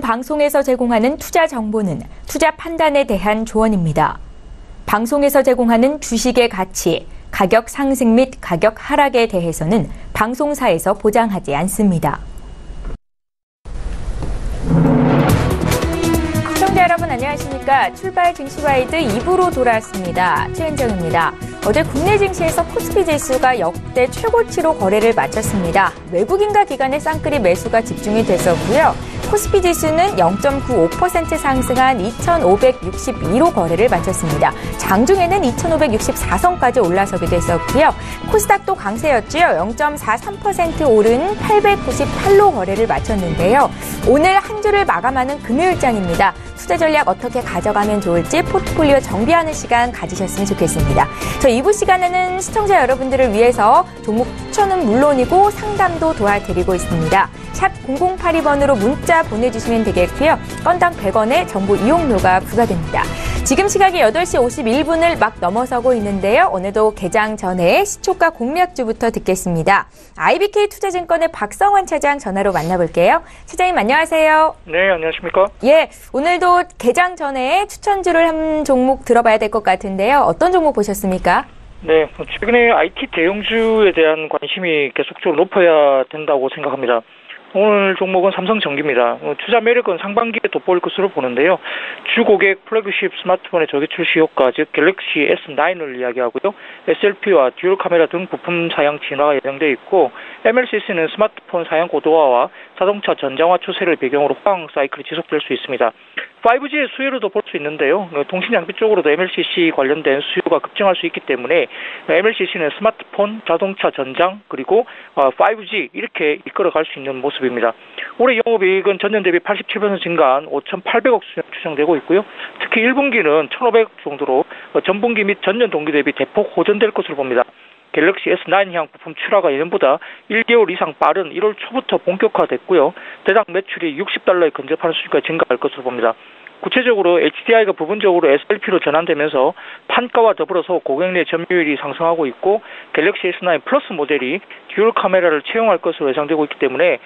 방송에서 제공하는 투자 정보는 투자 판단에 대한 조언입니다. 방송에서 제공하는 주식의 가치, 가격 상승 및 가격 하락에 대해서는 방송사에서 보장하지 않습니다. 시청자 여러분 안녕하십니까? 출발 증시와이드 2부로 돌아왔습니다. 최은정입니다. 어제 국내 증시에서 코스피 지수가 역대 최고치로 거래를 마쳤습니다. 외국인과 기관의 쌍끌이 매수가 집중이 됐었고요. 코스피 지수는 0.95% 상승한 2,562로 거래를 마쳤습니다. 장중에는 2,564선까지 올라서기도 했었고요. 코스닥도 강세였죠. 0.43% 오른 898로 거래를 마쳤는데요. 오늘 한 주를 마감하는 금요일장입니다. 투자 전략 어떻게 가져가면 좋을지 포트폴리오 정비하는 시간 가지셨으면 좋겠습니다. 저 2부 시간에는 시청자 여러분들을 위해서 종목 추천은 물론이고 상담도 도와드리고 있습니다. 샵 0082번으로 문자 보내주시면 되겠고요. 건당 100원의 정보 이용료가 부과됩니다. 지금 시각이 8시 51분을 막 넘어서고 있는데요. 오늘도 개장 전에 시초가 공략주부터 듣겠습니다. IBK 투자증권의 박성환 차장 전화로 만나볼게요. 차장님 안녕하세요. 네, 안녕하십니까? 예, 오늘도 개장 전에 추천주를 한 종목 들어봐야 될 것 같은데요. 어떤 종목 보셨습니까? 네, 최근에 IT 대형주에 대한 관심이 계속적으로 높아야 된다고 생각합니다. 오늘 종목은 삼성전기입니다. 투자 매력은 상반기에 돋보일 것으로 보는데요. 주 고객 플래그십 스마트폰의 저기 출시 효과, 즉 갤럭시 S9을 이야기하고요. SLP와 듀얼 카메라 등 부품 사양 진화가 예정되어 있고, MLCC는 스마트폰 사양 고도화와 자동차 전장화 추세를 배경으로 호황 사이클이 지속될 수 있습니다. 5G의 수요로도 볼 수 있는데요. 통신 장비 쪽으로도 MLCC 관련된 수요가 급증할 수 있기 때문에 MLCC는 스마트폰, 자동차 전장, 그리고 5G 이렇게 이끌어갈 수 있는 모습입니다. 올해 영업이익은 전년 대비 87% 증가한 5,800억 추정되고 있고요. 특히 1분기는 1,500억 정도로 전분기 및 전년 동기 대비 대폭 호전될 것으로 봅니다. 갤럭시 S9형 부품 출하가 예년보다 1개월 이상 빠른 1월 초부터 본격화됐고요. 대당 매출이 $60에 근접하는 수준까지 증가할 것으로 봅니다. 구체적으로 HDI가 부분적으로 SLP로 전환되면서 판가와 더불어서 고객 내 점유율이 상승하고 있고, 갤럭시 S9 플러스 모델이 듀얼 카메라를 채용할 것으로 예상되고 있기 때문에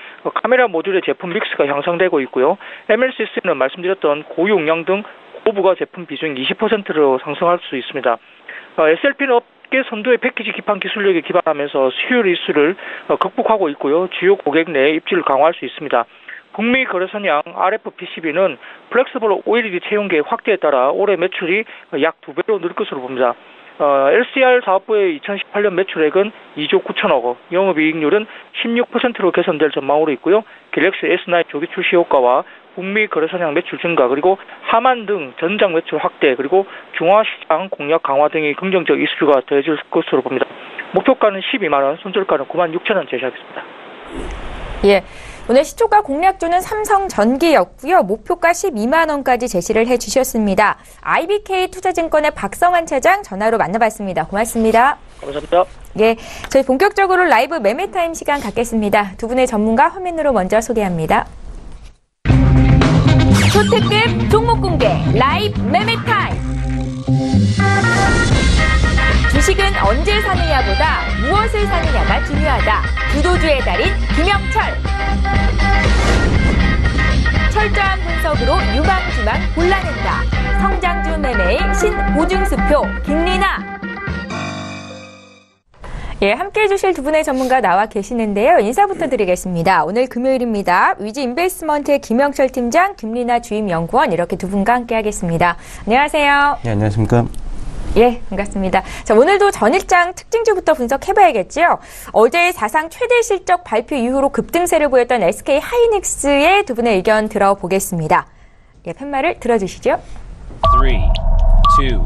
카메라 모듈의 제품 믹스가 향상되고 있고요. MLCC는 말씀드렸던 고용량 등 고부가 제품 비중이 20%로 상승할 수 있습니다. SLP는 업계 선도의 패키지 기판 기술력에 기반하면서 수율 이슈를 극복하고 있고요. 주요 고객 내 입지를 강화할 수 있습니다. 북미 거래선양 RFPCB는 플렉서블 OLED 채용 계획 확대에 따라 올해 매출이 약 2배로 늘 것으로 봅니다. LCR 사업부의 2018년 매출액은 2조 9천억 원, 영업이익률은 16%로 개선될 전망으로 있고요. 갤럭시 S9 조기 출시 효과와 북미 거래선양 매출 증가, 그리고 하만 등 전장 매출 확대, 그리고 중화시장 공략 강화 등의 긍정적 이슈가 더해질 것으로 봅니다. 목표가는 12만 원, 손절가는 9만 6천 원 제시하겠습니다. 예. 오늘 시초가 공략주는 삼성전기였고요. 목표가 12만 원까지 제시를 해주셨습니다. IBK 투자증권의 박성환 차장 전화로 만나봤습니다. 고맙습니다. 감사합니다. 예, 저희 본격적으로 라이브 매매타임 시간 갖겠습니다. 두 분의 전문가 화면으로 먼저 소개합니다. 초특급 종목 공개 라이브 매매타임. 주식은 언제 사느냐보다 무엇을 사느냐가 중요하다. 구도주의 달인 김영철. 철저한 분석으로 유망주만 골라낸다. 성장주 매매의 신보증수표 김리나. 예, 함께해 주실 두 분의 전문가 나와 계시는데요. 인사부터 드리겠습니다. 오늘 금요일입니다. 위즈 인베스트먼트의 김영철 팀장, 김리나 주임연구원 이렇게 두 분과 함께하겠습니다. 안녕하세요. 네, 안녕하십니까. 예, 반갑습니다. 자, 오늘도 전일장 특징주부터 분석해봐야겠죠. 어제 사상 최대 실적 발표 이후로 급등세를 보였던 SK 하이닉스의 두 분의 의견 들어보겠습니다. 예, 팻말을 들어주시죠. 3, 2, 1.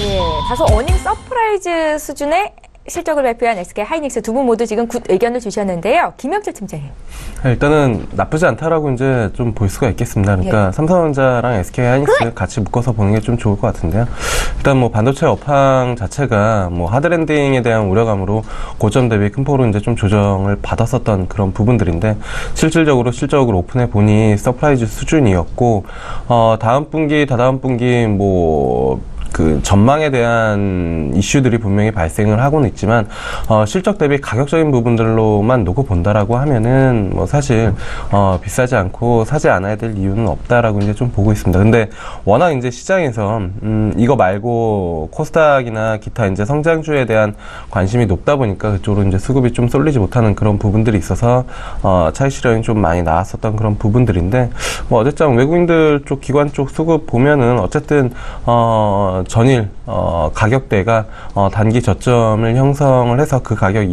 예, 다소 어닝 서프라이즈 수준의 실적을 발표한 SK 하이닉스 두 분 모두 지금 굿 의견을 주셨는데요. 김영철 팀장님. 일단은 나쁘지 않다라고 이제 좀 볼 수가 있겠습니다. 그러니까 예. 삼성전자랑 SK 하이닉스 같이 묶어서 보는 게 좀 좋을 것 같은데요. 일단 뭐 반도체 업황 자체가 뭐 하드랜딩에 대한 우려감으로 고점 대비 큰 폭으로 이제 좀 조정을 받았었던 그런 부분들인데, 실질적으로 실적을 오픈해 보니 서프라이즈 수준이었고, 다음 분기, 다다음 분기 뭐 그 전망에 대한 이슈들이 분명히 발생을 하고는 있지만 실적 대비 가격적인 부분들로만 놓고 본다라고 하면은 뭐 사실 비싸지 않고 사지 않아야 될 이유는 없다라고 이제 좀 보고 있습니다. 근데 워낙 이제 시장에서 이거 말고 코스닥이나 기타 이제 성장주에 대한 관심이 높다 보니까 그쪽으로 이제 수급이 좀 쏠리지 못하는 그런 부분들이 있어서 차익 실현이 좀 많이 나왔었던 그런 부분들인데 뭐 어쨌든 외국인들 쪽 기관 쪽 수급 보면은 어쨌든 전일 가격대가 단기 저점을 형성을 해서 그 가격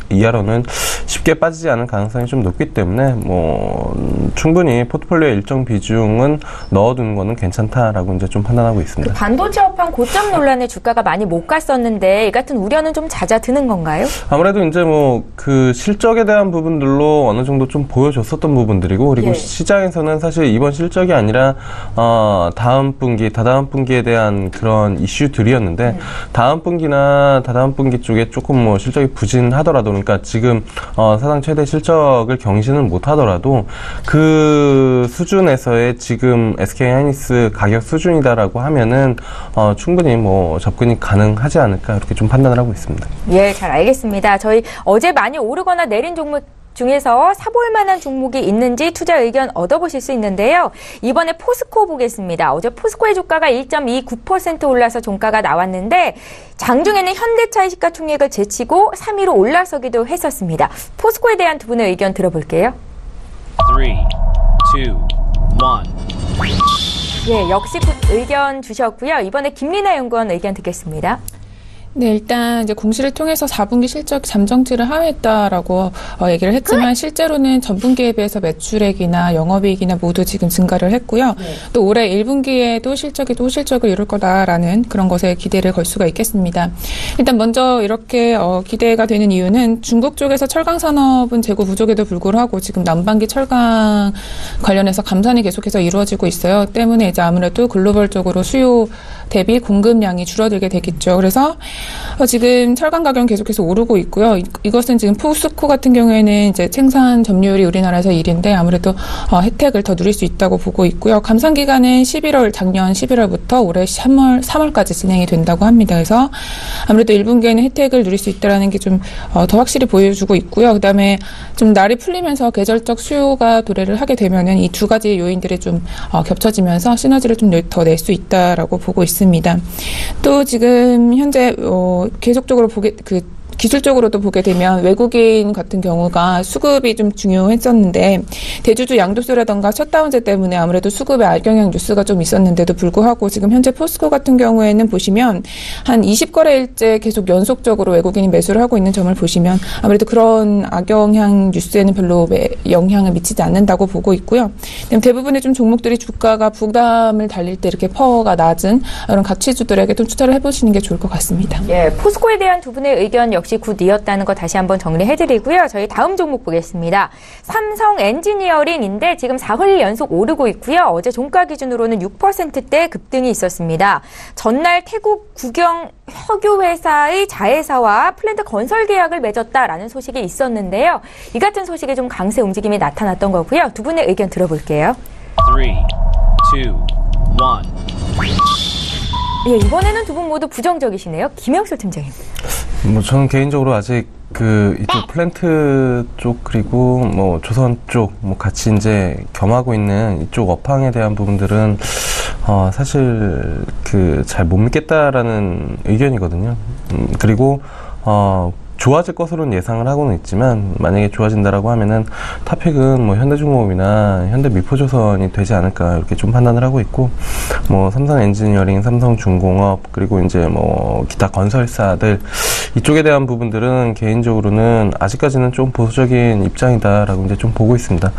이하로는 쉽게 빠지지 않을 가능성이 좀 높기 때문에 뭐 충분히 포트폴리오의 일정 비중은 넣어두는 거는 괜찮다라고 이제 좀 판단하고 있습니다. 그 반도체 업황 고점 논란에 주가가 많이 못 갔었는데 이 같은 우려는 좀 잦아드는 건가요? 아무래도 이제 뭐 그 실적에 대한 부분들로 어느 정도 좀 보여줬었던 부분들이고 그리고 시장에서는 사실 이번 실적이 아니라 다음 분기, 다다음 분기에 대한 그런 이슈들이었는데 다음 분기나 다다음 분기 쪽에 조금 뭐 실적이 부진하더라도 그러니까 지금 사상 최대 실적을 경신은 못하더라도 그 수준에서의 지금 SK하이닉스 가격 수준이다라고 하면은 충분히 뭐 접근이 가능하지 않을까 이렇게 좀 판단을 하고 있습니다. 예, 잘 알겠습니다. 저희 어제 많이 오르거나 내린 종목 중에서 사볼 만한 종목이 있는지 투자 의견 얻어보실 수 있는데요. 이번에 포스코 보겠습니다. 어제 포스코의 주가가 1.29% 올라서 종가가 나왔는데 장중에는 현대차의 시가총액을 제치고 3위로 올라서기도 했었습니다. 포스코에 대한 두 분의 의견 들어볼게요. 3, 2, 1. 예, 역시 의견 주셨고요. 이번에 김리나 연구원 의견 듣겠습니다. 네, 일단 이제 공시를 통해서 4분기 실적 잠정치를 하회했다라고 얘기를 했지만 실제로는 전분기에 비해서 매출액이나 영업이익이나 모두 지금 증가를 했고요. 또 올해 1분기에도 실적이 또 실적을 이룰 거다라는 그런 것에 기대를 걸 수가 있겠습니다. 일단 먼저 이렇게 기대가 되는 이유는 중국 쪽에서 철강 산업은 재고 부족에도 불구하고 지금 난방기 철강 관련해서 감산이 계속해서 이루어지고 있어요. 때문에 이제 아무래도 글로벌적으로 수요 대비 공급량이 줄어들게 되겠죠. 그래서 지금 철강 가격은 계속해서 오르고 있고요. 이것은 지금 포스코 같은 경우에는 이제 생산 점유율이 우리나라에서 1위인데 아무래도 혜택을 더 누릴 수 있다고 보고 있고요. 감산 기간은 작년 11월부터 올해 3월까지 진행이 된다고 합니다. 그래서 아무래도 1분기에는 혜택을 누릴 수 있다라는 게 좀 더 확실히 보여주고 있고요. 그다음에 좀 날이 풀리면서 계절적 수요가 도래를 하게 되면은 이 두 가지 요인들이 좀 겹쳐지면서 시너지를 좀 더 낼 수 있다라고 보고 있습니다. 또 지금 현재 계속적으로 기술적으로도 보게 되면 외국인 같은 경우가 수급이 좀 중요했었는데 대주주 양도세라던가 셧다운제 때문에 아무래도 수급에 악영향 뉴스가 좀 있었는데도 불구하고 지금 현재 포스코 같은 경우에는 보시면 한 20거래일째 계속 연속적으로 외국인이 매수를 하고 있는 점을 보시면 아무래도 그런 악영향 뉴스에는 별로 영향을 미치지 않는다고 보고 있고요. 대부분의 좀 종목들이 주가가 부담을 달릴 때 이렇게 퍼가 낮은 이런 가치주들에게 좀 투자를 해보시는 게 좋을 것 같습니다. 예, 포스코에 대한 두 분의 의견 역시 굿이었다는 거 다시 한번 정리해드리고요. 저희 다음 종목 보겠습니다. 삼성 엔지니어링인데 지금 4흘 연속 오르고 있고요. 어제 종가 기준으로는 6%대 급등이 있었습니다. 전날 태국 국영 석유회사의 자회사와 플랜트 건설 계약을 맺었다라는 소식이 있었는데요. 이 같은 소식에 좀 강세 움직임이 나타났던 거고요. 두 분의 의견 들어볼게요. 3, 2, 1. 예, 이번에는 두 분 모두 부정적이시네요. 김영철 팀장님. 뭐 저는 개인적으로 아직 이쪽 플랜트 쪽 그리고 뭐 조선 쪽 뭐 같이 이제 겸하고 있는 이쪽 업황에 대한 부분들은 사실 잘 못 믿겠다라는 의견이거든요. 그리고 좋아질 것으로는 예상을 하고는 있지만 만약에 좋아진다라고 하면은 탑픽은 뭐 현대중공업이나 현대미포조선이 되지 않을까 이렇게 좀 판단을 하고 있고 뭐 삼성 엔지니어링, 삼성중공업 그리고 이제 뭐 기타 건설사들 이쪽에 대한 부분들은 개인적으로는 아직까지는 좀 보수적인 입장이다라고 이제 좀 보고 있습니다.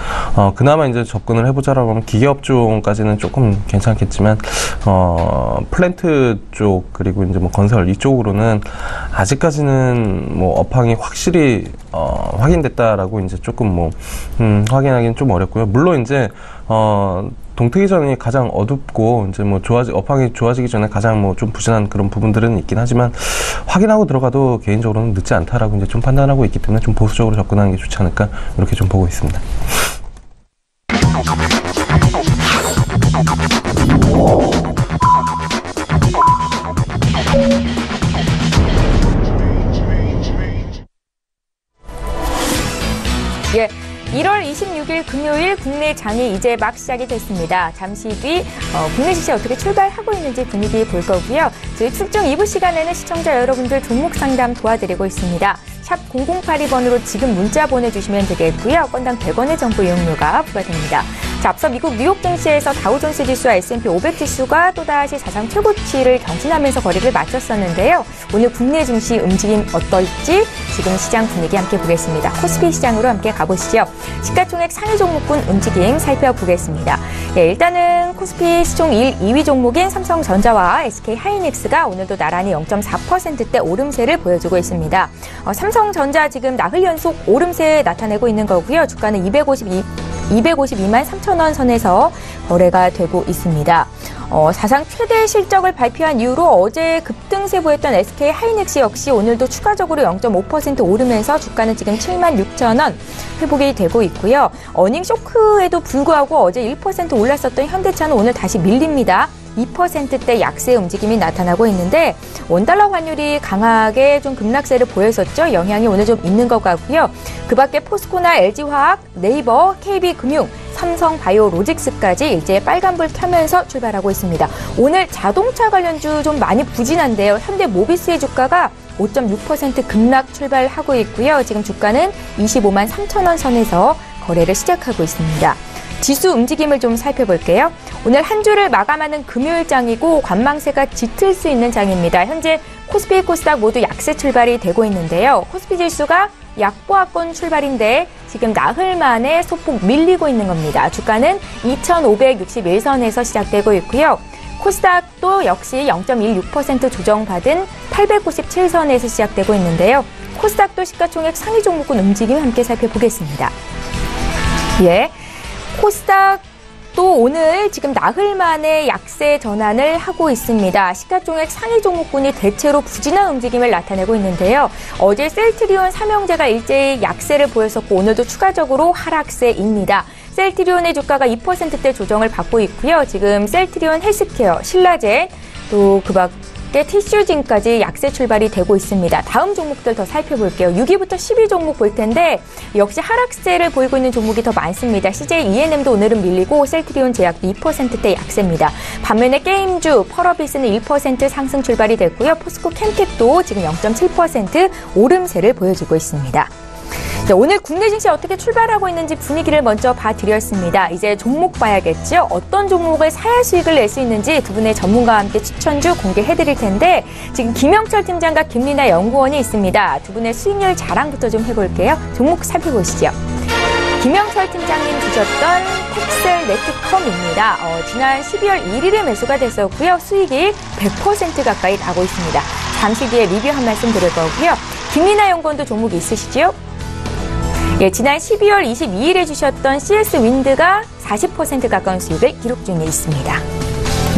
그나마 이제 접근을 해보자라고 하면 기계업종까지는 조금 괜찮겠지만 플랜트 쪽 그리고 이제 뭐 건설 이쪽으로는 아직까지는 뭐 업황이 확실히 확인됐다라고 이제 조금 확인하기는 좀 어렵고요. 물론 이제 동트기 전이 가장 어둡고 이제 뭐 업황이 좋아지기 전에 가장 뭐 좀 부진한 그런 부분들은 있긴 하지만 확인하고 들어가도 개인적으로는 늦지 않다라고 이제 좀 판단하고 있기 때문에 좀 보수적으로 접근하는 게 좋지 않을까 이렇게 좀 보고 있습니다. 1월 26일 금요일 국내 장이 이제 막 시작이 됐습니다. 잠시 뒤 국내 시세 어떻게 출발하고 있는지 분위기 볼 거고요. 저희 출정 2부 시간에는 시청자 여러분들 종목 상담 도와드리고 있습니다. 샵 0082번으로 지금 문자 보내주시면 되겠고요. 건당 100원의 정보 이용료가 부과됩니다. 자, 앞서 미국 뉴욕 증시에서 다우존스 지수와 S&P 500 지수가 또다시 사상 최고치를 경신하면서 거래를 마쳤었는데요. 오늘 국내 증시 움직임 어떨지 지금 시장 분위기 함께 보겠습니다. 코스피 시장으로 함께 가보시죠. 시가총액 상위 종목군 움직임 살펴보겠습니다. 네, 일단은 코스피 시총 2위 종목인 삼성전자와 SK하이닉스가 오늘도 나란히 0.4%대 오름세를 보여주고 있습니다. 삼성전자 지금 나흘 연속 오름세 나타내고 있는 거고요. 주가는 252만 3천 원 선에서 거래가 되고 있습니다. 사상 최대 실적을 발표한 이후로 어제 급등세 보였던 SK하이닉스 역시 오늘도 추가적으로 0.5% 오르면서 주가는 지금 7만 6천 원 회복이 되고 있고요. 어닝 쇼크에도 불구하고 어제 1% 올랐었던 현대차는 오늘 다시 밀립니다. 2%대 약세 움직임이 나타나고 있는데 원달러 환율이 강하게 좀 급락세를 보였었죠. 영향이 오늘 좀 있는 것 같고요. 그 밖에 포스코나 LG화학, 네이버, KB금융, 삼성바이오로직스까지 이제 빨간불 켜면서 출발하고 있습니다. 오늘 자동차 관련주 좀 많이 부진한데요. 현대모비스의 주가가 5.6% 급락 출발하고 있고요. 지금 주가는 25만 3천 원 선에서 거래를 시작하고 있습니다. 지수 움직임을 좀 살펴볼게요. 오늘 한 주를 마감하는 금요일장이고 관망세가 짙을 수 있는 장입니다. 현재 코스피, 코스닥 모두 약세 출발이 되고 있는데요. 코스피 지수가 약보합권 출발인데 지금 나흘 만에 소폭 밀리고 있는 겁니다. 주가는 2,561선에서 시작되고 있고요. 코스닥도 역시 0.16% 조정받은 897선에서 시작되고 있는데요. 코스닥도 시가총액 상위 종목군 움직임 함께 살펴보겠습니다. 예. 코스닥도 오늘 지금 나흘 만에 약세 전환을 하고 있습니다. 시가총액 상위 종목군이 대체로 부진한 움직임을 나타내고 있는데요. 어제 셀트리온, 삼형제가 일제히 약세를 보였었고 오늘도 추가적으로 하락세입니다. 셀트리온의 주가가 2%대 조정을 받고 있고요. 지금 셀트리온 헬스케어, 신라젠, 또 그 밖에 티슈진까지 약세 출발이 되고 있습니다. 다음 종목들 더 살펴볼게요. 6위부터 10위 종목 볼 텐데 역시 하락세를 보이고 있는 종목이 더 많습니다. CJ ENM도 오늘은 밀리고 셀트리온 제약도 2%대 약세입니다. 반면에 게임주 펄어비스는 1% 상승 출발이 됐고요. 포스코 캠텍도 지금 0.7% 오름세를 보여주고 있습니다. 자, 오늘 국내 증시 어떻게 출발하고 있는지 분위기를 먼저 봐드렸습니다. 이제 종목 봐야겠죠. 어떤 종목을 사야 수익을 낼 수 있는지 두 분의 전문가와 함께 추천주 공개해드릴 텐데 지금 김영철 팀장과 김리나 연구원이 있습니다. 두 분의 수익률 자랑부터 좀 해볼게요. 종목 살펴보시죠. 김영철 팀장님 주셨던 텍셀네트컴입니다. 지난 12월 1일에 매수가 됐었고요. 수익이 100% 가까이 나고 있습니다. 잠시 뒤에 리뷰 한 말씀 드릴 거고요. 김리나 연구원도 종목이 있으시죠? 예, 지난 12월 22일에 주셨던 CS윈드가 40% 가까운 수익을 기록 중에 있습니다.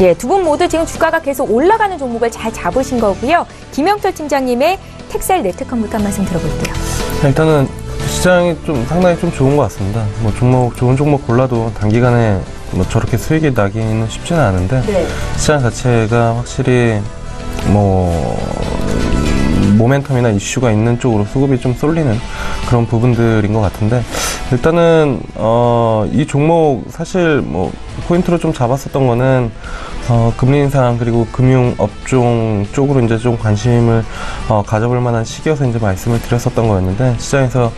예, 두 분 모두 지금 주가가 계속 올라가는 종목을 잘 잡으신 거고요. 김영철 팀장님의 텍셀네트컴부터 한 말씀 들어볼게요. 일단은 시장이 좀 상당히 좀 좋은 것 같습니다. 좋은 종목 골라도 단기간에 저렇게 수익이 나기는 쉽지는 않은데 네. 시장 자체가 확실히 모멘텀이나 이슈가 있는 쪽으로 수급이 좀 쏠리는 그런 부분들인 것 같은데 일단은 이 종목 사실 포인트로 좀 잡았었던 거는 금리 인상 그리고 금융 업종 쪽으로 이제 좀 관심을 가져볼 만한 시기여서 이제 말씀을 드렸었던 거였는데 시장에서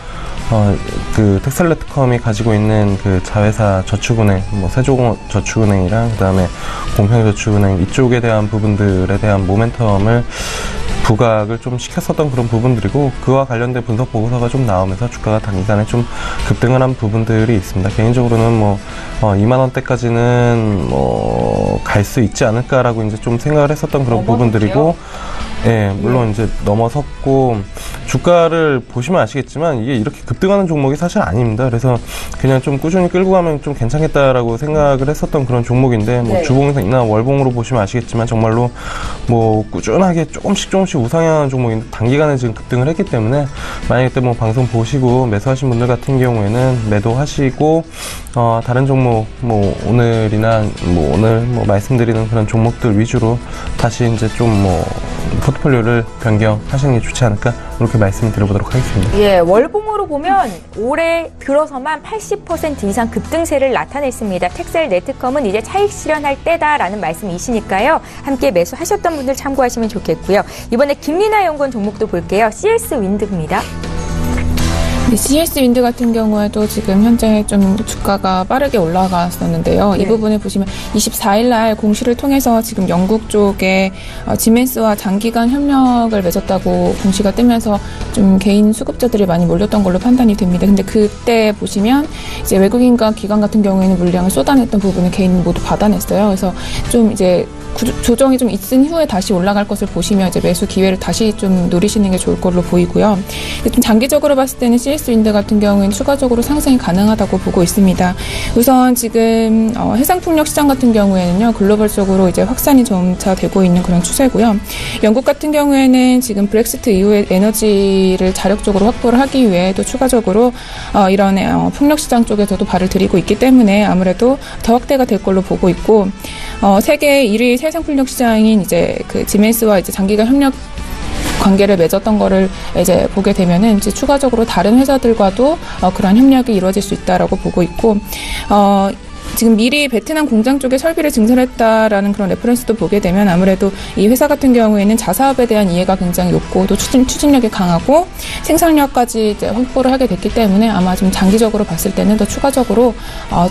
그 텍셀네트컴이 가지고 있는 그 자회사 저축은행, 세종저축은행이랑 그다음에 공평저축은행 이쪽에 대한 부분들에 대한 모멘텀을 부각을 좀 시켰었던 그런 부분들이고 그와 관련된 분석 보고서가 좀 나오면서 주가가 단기간에 좀 급등을 한 부분들이 있습니다. 개인적으로는 2만 원대까지는 갈 수 있지 않을까라고 이제 좀 생각을 했었던 그런 부분들이고 예, 물론 이제 넘어섰고 주가를 보시면 아시겠지만 이게 이렇게 급등하는 종목이 사실 아닙니다. 그래서 그냥 좀 꾸준히 끌고 가면 좀 괜찮겠다라고 생각을 했었던 그런 종목인데 네. 주봉이나 월봉으로 보시면 아시겠지만 정말로 꾸준하게 조금씩 우상향하는 종목인데 단기간에 지금 급등을 했기 때문에 만약에 그때 방송 보시고 매수하신 분들 같은 경우에는 매도하시고 다른 종목 오늘이나 오늘 말씀드리는 그런 종목들 위주로 다시 이제 좀 포트폴리오를 변경하시는 게 좋지 않을까 이렇게 말씀을 드려보도록 하겠습니다. 예, 월봉으로 보면 올해 들어서만 80% 이상 급등세를 나타냈습니다. 텍셀 네트컴은 이제 차익 실현할 때다라는 말씀이시니까요. 함께 매수하셨던 분들 참고하시면 좋겠고요. 이번에 김리나 연구원 종목도 볼게요. CS 윈드입니다. 네, CS 윈드 같은 경우에도 지금 현재 좀 주가가 빠르게 올라갔었는데요. 네. 이 부분을 보시면 24일 날 공시를 통해서 지금 영국 쪽에 지멘스와 장기간 협력을 맺었다고 공시가 뜨면서 좀 개인 수급자들이 많이 몰렸던 걸로 판단이 됩니다. 근데 그때 보시면 이제 외국인과 기관 같은 경우에는 물량을 쏟아냈던 부분을 개인 모두 받아냈어요. 그래서 좀 이제 조정이 좀 있은 후에 다시 올라갈 것을 보시면 이제 매수 기회를 다시 좀 노리시는 게 좋을 걸로 보이고요. 좀 장기적으로 봤을 때는 CS 윈드 같은 경우에는 추가적으로 상승이 가능하다고 보고 있습니다. 우선 지금 해상풍력 시장 같은 경우에는요, 글로벌적으로 이제 확산이 점차 되고 있는 그런 추세고요. 영국 같은 경우에는 지금 브렉시트 이후에 에너지를 자력적으로 확보를 하기 위해 또 추가적으로 이런 풍력 시장 쪽에서도 발을 들이고 있기 때문에 아무래도 더 확대가 될 걸로 보고 있고, 세계 1위 해상풍력 시장인 이제 그 지멘스와 이제 장기간 협력 관계를 맺었던 거를 이제 보게 되면은 이제 추가적으로 다른 회사들과도 그러한 협력이 이루어질 수 있다라고 보고 있고, 지금 미리 베트남 공장 쪽에 설비를 증설했다라는 그런 레퍼런스도 보게 되면 아무래도 이 회사 같은 경우에는 자사업에 대한 이해가 굉장히 높고 또 추진력이 강하고 생산력까지 이제 확보를 하게 됐기 때문에 아마 좀 장기적으로 봤을 때는 더 추가적으로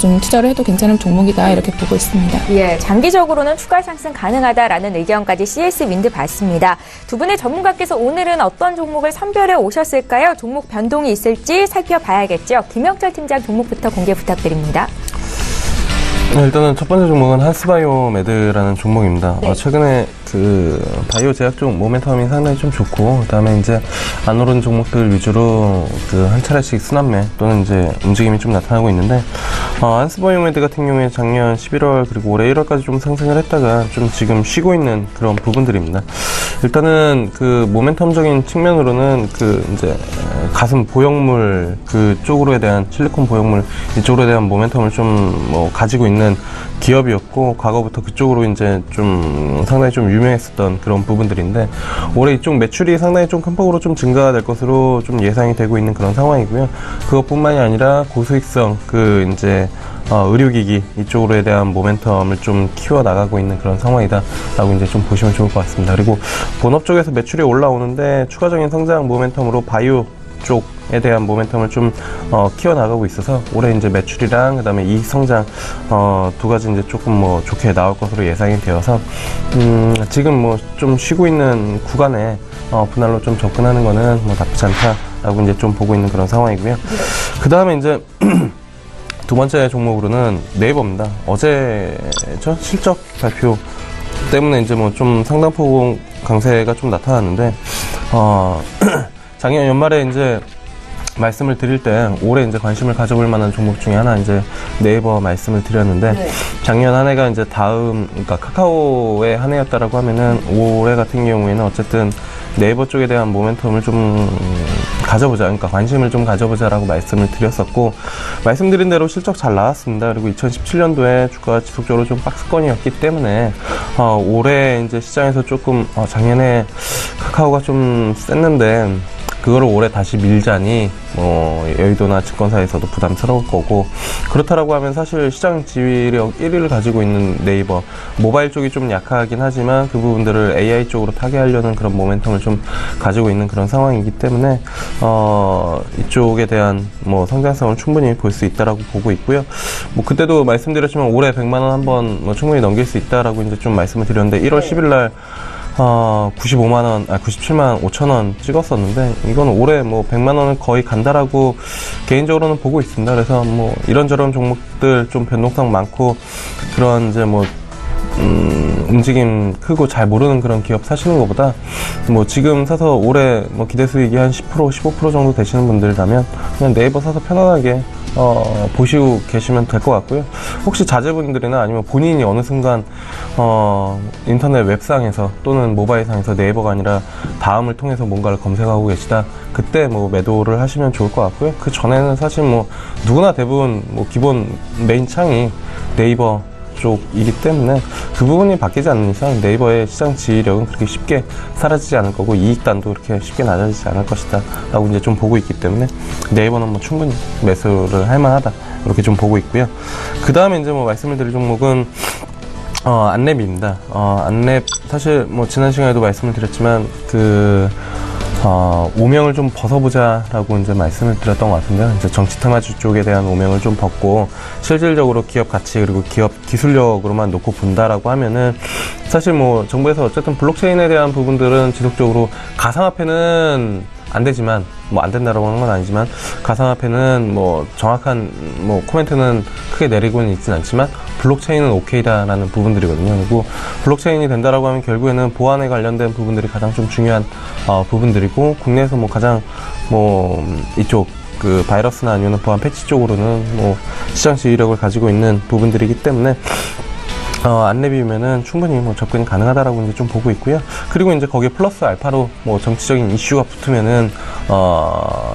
좀 투자를 해도 괜찮은 종목이다 이렇게 보고 있습니다. 예, 장기적으로는 추가 상승 가능하다라는 의견까지 CS 윈드 봤습니다. 두 분의 전문가께서 오늘은 어떤 종목을 선별해 오셨을까요? 종목 변동이 있을지 살펴봐야겠죠. 김영철 팀장 종목부터 공개 부탁드립니다. 일단은 첫 번째 종목은 한스바이오메드라는 종목입니다. 네. 최근에 그 바이오 제약 쪽 모멘텀이 상당히 좀 좋고, 그다음에 이제 안 오른 종목들 위주로 그 한 차례씩 순환매 또는 이제 움직임이 좀 나타나고 있는데, 한스바이오메드 같은 경우에 작년 11월 그리고 올해 1월까지 좀 상승을 했다가 좀 지금 쉬고 있는 그런 부분들입니다. 일단은 그 모멘텀적인 측면으로는 그 이제 가슴 보형물 그 쪽으로에 대한 실리콘 보형물 이쪽으로에 대한 모멘텀을 좀 뭐 가지고 있는 기업이었고, 과거부터 그쪽으로 이제 좀 상당히 좀 유명했었던 그런 부분들인데, 올해 이쪽 매출이 상당히 좀 큰 폭으로 좀 증가가 될 것으로 좀 예상이 되고 있는 그런 상황이고요. 그것뿐만이 아니라 고수익성 그 이제 의료기기 이쪽으로에 대한 모멘텀을 좀 키워 나가고 있는 그런 상황이다라고 이제 좀 보시면 좋을 것 같습니다. 그리고 본업 쪽에서 매출이 올라오는데 추가적인 성장 모멘텀으로 바이오 쪽에 대한 모멘텀을 좀 키워나가고 있어서 올해 이제 매출이랑 그다음에 이익 성장 두 가지 이제 조금 뭐 좋게 나올 것으로 예상이 되어서 지금 뭐 좀 쉬고 있는 구간에 분할로 좀 접근하는 거는 뭐 나쁘지 않다라고 이제 좀 보고 있는 그런 상황이고요. 그 다음에 이제 두 번째 종목으로는 네이버입니다. 어제죠? 실적 발표 때문에 이제 뭐 좀 상당폭 강세가 좀 나타났는데, 작년 연말에 이제 말씀을 드릴 때 올해 이제 관심을 가져볼 만한 종목 중에 하나 이제 네이버 말씀을 드렸는데, 네. 작년 한 해가 이제 그러니까 카카오의 한 해였다라고 하면은 올해 같은 경우에는 어쨌든 네이버 쪽에 대한 모멘텀을 좀 가져보자, 그러니까 관심을 좀 가져보자라고 말씀을 드렸었고, 말씀드린 대로 실적 잘 나왔습니다. 그리고 2017년도에 주가가 지속적으로 좀 박스권이었기 때문에 올해 이제 시장에서 조금 작년에 카카오가 좀 셌는데 그거를 올해 다시 밀자니 여의도나 증권사에서도 부담스러울 거고, 그렇다라고 하면 사실 시장 지위력 1위를 가지고 있는 네이버, 모바일 쪽이 좀 약하긴 하지만 그 부분들을 AI 쪽으로 타개하려는 그런 모멘텀을 좀 가지고 있는 그런 상황이기 때문에 이쪽에 대한 뭐 성장성을 충분히 볼 수 있다라고 보고 있고요. 뭐 그때도 말씀드렸지만 올해 100만 원 한번 뭐 충분히 넘길 수 있다라고 이제 좀 말씀을 드렸는데, 1월 10일 날 97만 5천 원 찍었었는데, 이건 올해 뭐 100만 원을 거의 간다라고 개인적으로는 보고 있습니다. 그래서 뭐 이런저런 종목들 좀 변동성 많고 그런 이제 뭐 움직임 크고 잘 모르는 그런 기업 사시는 것보다 뭐 지금 사서 올해 뭐 기대 수익이 한 10% 15% 정도 되시는 분들이라면 그냥 네이버 사서 편안하게 보시고 계시면 될 것 같고요. 혹시 자제분들이나 아니면 본인이 어느 순간 인터넷 웹상에서 또는 모바일상에서 네이버가 아니라 다음을 통해서 뭔가를 검색하고 계시다, 그때 뭐 매도를 하시면 좋을 것 같고요. 그 전에는 사실 뭐 누구나 대부분 뭐 기본 메인 창이 네이버 쪽이기 때문에 그 부분이 바뀌지 않는 이상 네이버의 시장 지위력은 그렇게 쉽게 사라지지 않을 거고 이익단도 그렇게 쉽게 낮아지지 않을 것이다 라고 이제 좀 보고 있기 때문에 네이버는 뭐 충분히 매수를 할 만하다 이렇게 좀 보고 있고요. 그 다음에 이제 뭐 말씀을 드릴 종목은 안랩입니다. 안랩 사실 뭐 지난 시간에도 말씀을 드렸지만 오명을 좀 벗어보자라고 이제 말씀을 드렸던 것 같은데요. 이제 정치 테마주 쪽에 대한 오명을 좀 벗고 실질적으로 기업 가치 그리고 기업 기술력으로만 놓고 본다라고 하면은 사실 뭐 정부에서 어쨌든 블록체인에 대한 부분들은 지속적으로 가상화폐는 안 되지만 뭐 안 된다라고 하는 건 아니지만 가상화폐는 뭐 정확한 뭐 코멘트는 크게 내리고는 있진 않지만 블록체인은 오케이다라는 부분들이거든요. 그리고 블록체인이 된다라고 하면 결국에는 보안에 관련된 부분들이 가장 좀 중요한 부분들이고 국내에서 뭐 가장 뭐 이쪽 그 바이러스나 아니면 보안 패치 쪽으로는 뭐 시장 지위력을 가지고 있는 부분들이기 때문에 안랩이면은 충분히 뭐 접근이 가능하다라고 이제 좀 보고 있고요. 그리고 이제 거기에 플러스 알파로 뭐 정치적인 이슈가 붙으면은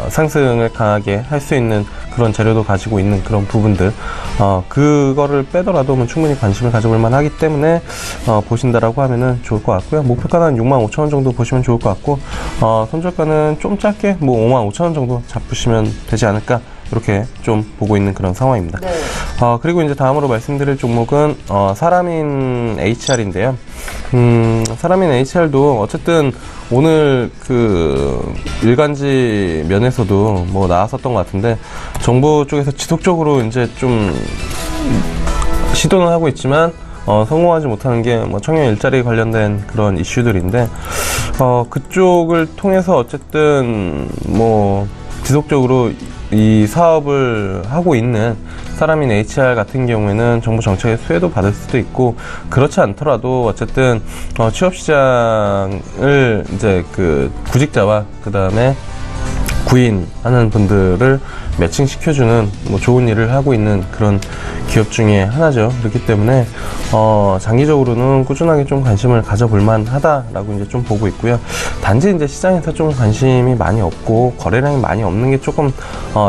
상승을 강하게 할 수 있는 그런 재료도 가지고 있는 그런 부분들 그거를 빼더라도 뭐 충분히 관심을 가져볼 만하기 때문에 보신다라고 하면은 좋을 것 같고요. 목표가는 한 65,000원 정도 보시면 좋을 것 같고 손절가는 좀 짧게 뭐 55,000원 정도 잡으시면 되지 않을까 이렇게 좀 보고 있는 그런 상황입니다. 네. 그리고 이제 다음으로 말씀드릴 종목은 사람인 HR인데요. 사람인 HR도 어쨌든 오늘 그 일간지 면에서도 뭐 나왔었던 것 같은데 정부 쪽에서 지속적으로 이제 좀 시도는 하고 있지만 성공하지 못하는 게 뭐 청년 일자리 관련된 그런 이슈들인데 그쪽을 통해서 어쨌든 뭐 지속적으로 이 사업을 하고 있는 사람인 HR 같은 경우에는 정부 정책의 수혜도 받을 수도 있고 그렇지 않더라도 어쨌든 취업 시장을 이제 그 구직자와 그 다음에 구인하는 분들을 매칭시켜주는 뭐 좋은 일을 하고 있는 그런 기업 중에 하나죠. 그렇기 때문에 장기적으로는 꾸준하게 좀 관심을 가져볼 만하다라고 이제 좀 보고 있고요. 단지 이제 시장에서 좀 관심이 많이 없고 거래량이 많이 없는 게 조금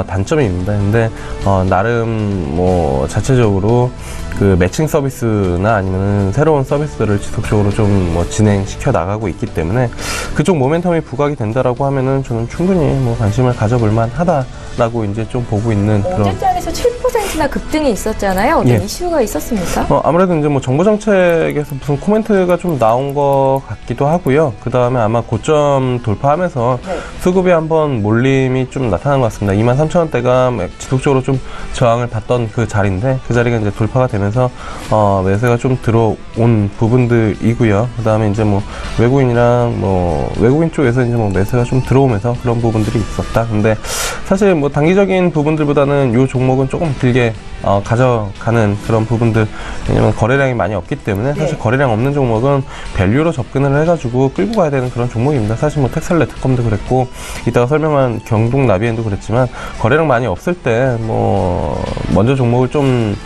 단점입니다. 근데 나름 뭐 자체적으로 그 매칭 서비스나 아니면 새로운 서비스들을 지속적으로 좀 뭐 진행시켜 나가고 있기 때문에 그쪽 모멘텀이 부각이 된다라고 하면은 저는 충분히 뭐 관심을 가져볼 만하다라고 이제 좀 보고 있는 그런. 어제장에서 7%나 급등이 있었잖아요. 어떤 예. 이슈가 있었습니까? 아무래도 이제 뭐 정부 정책에서 무슨 코멘트가 좀 나온 것 같기도 하고요. 그 다음에 아마 고점 돌파하면서 네. 수급이 한번 몰림이 좀 나타난 것 같습니다. 23,000원대가 지속적으로 좀 저항을 받던 그 자리인데 그 자리가 이제 돌파가 되면서 매수가 좀 들어온 부분들이고요. 그 다음에 이제 뭐 외국인이랑 뭐 외국인 쪽에서 이제 뭐 매수가 좀 들어오면서 그런 부분들이 있었다. 근데 사실 뭐 단기적인 부분들보다는 이 종목은 조금 길게 가져가는 그런 부분들, 왜냐면 거래량이 많이 없기 때문에 사실 거래량 없는 종목은 밸류로 접근을 해가지고 끌고 가야 되는 그런 종목입니다. 사실 뭐 텍셀레트컴도 그랬고 이따가 설명한 경동 나비엔도 그랬지만 거래량 많이 없을 때 뭐 먼저 종목을 좀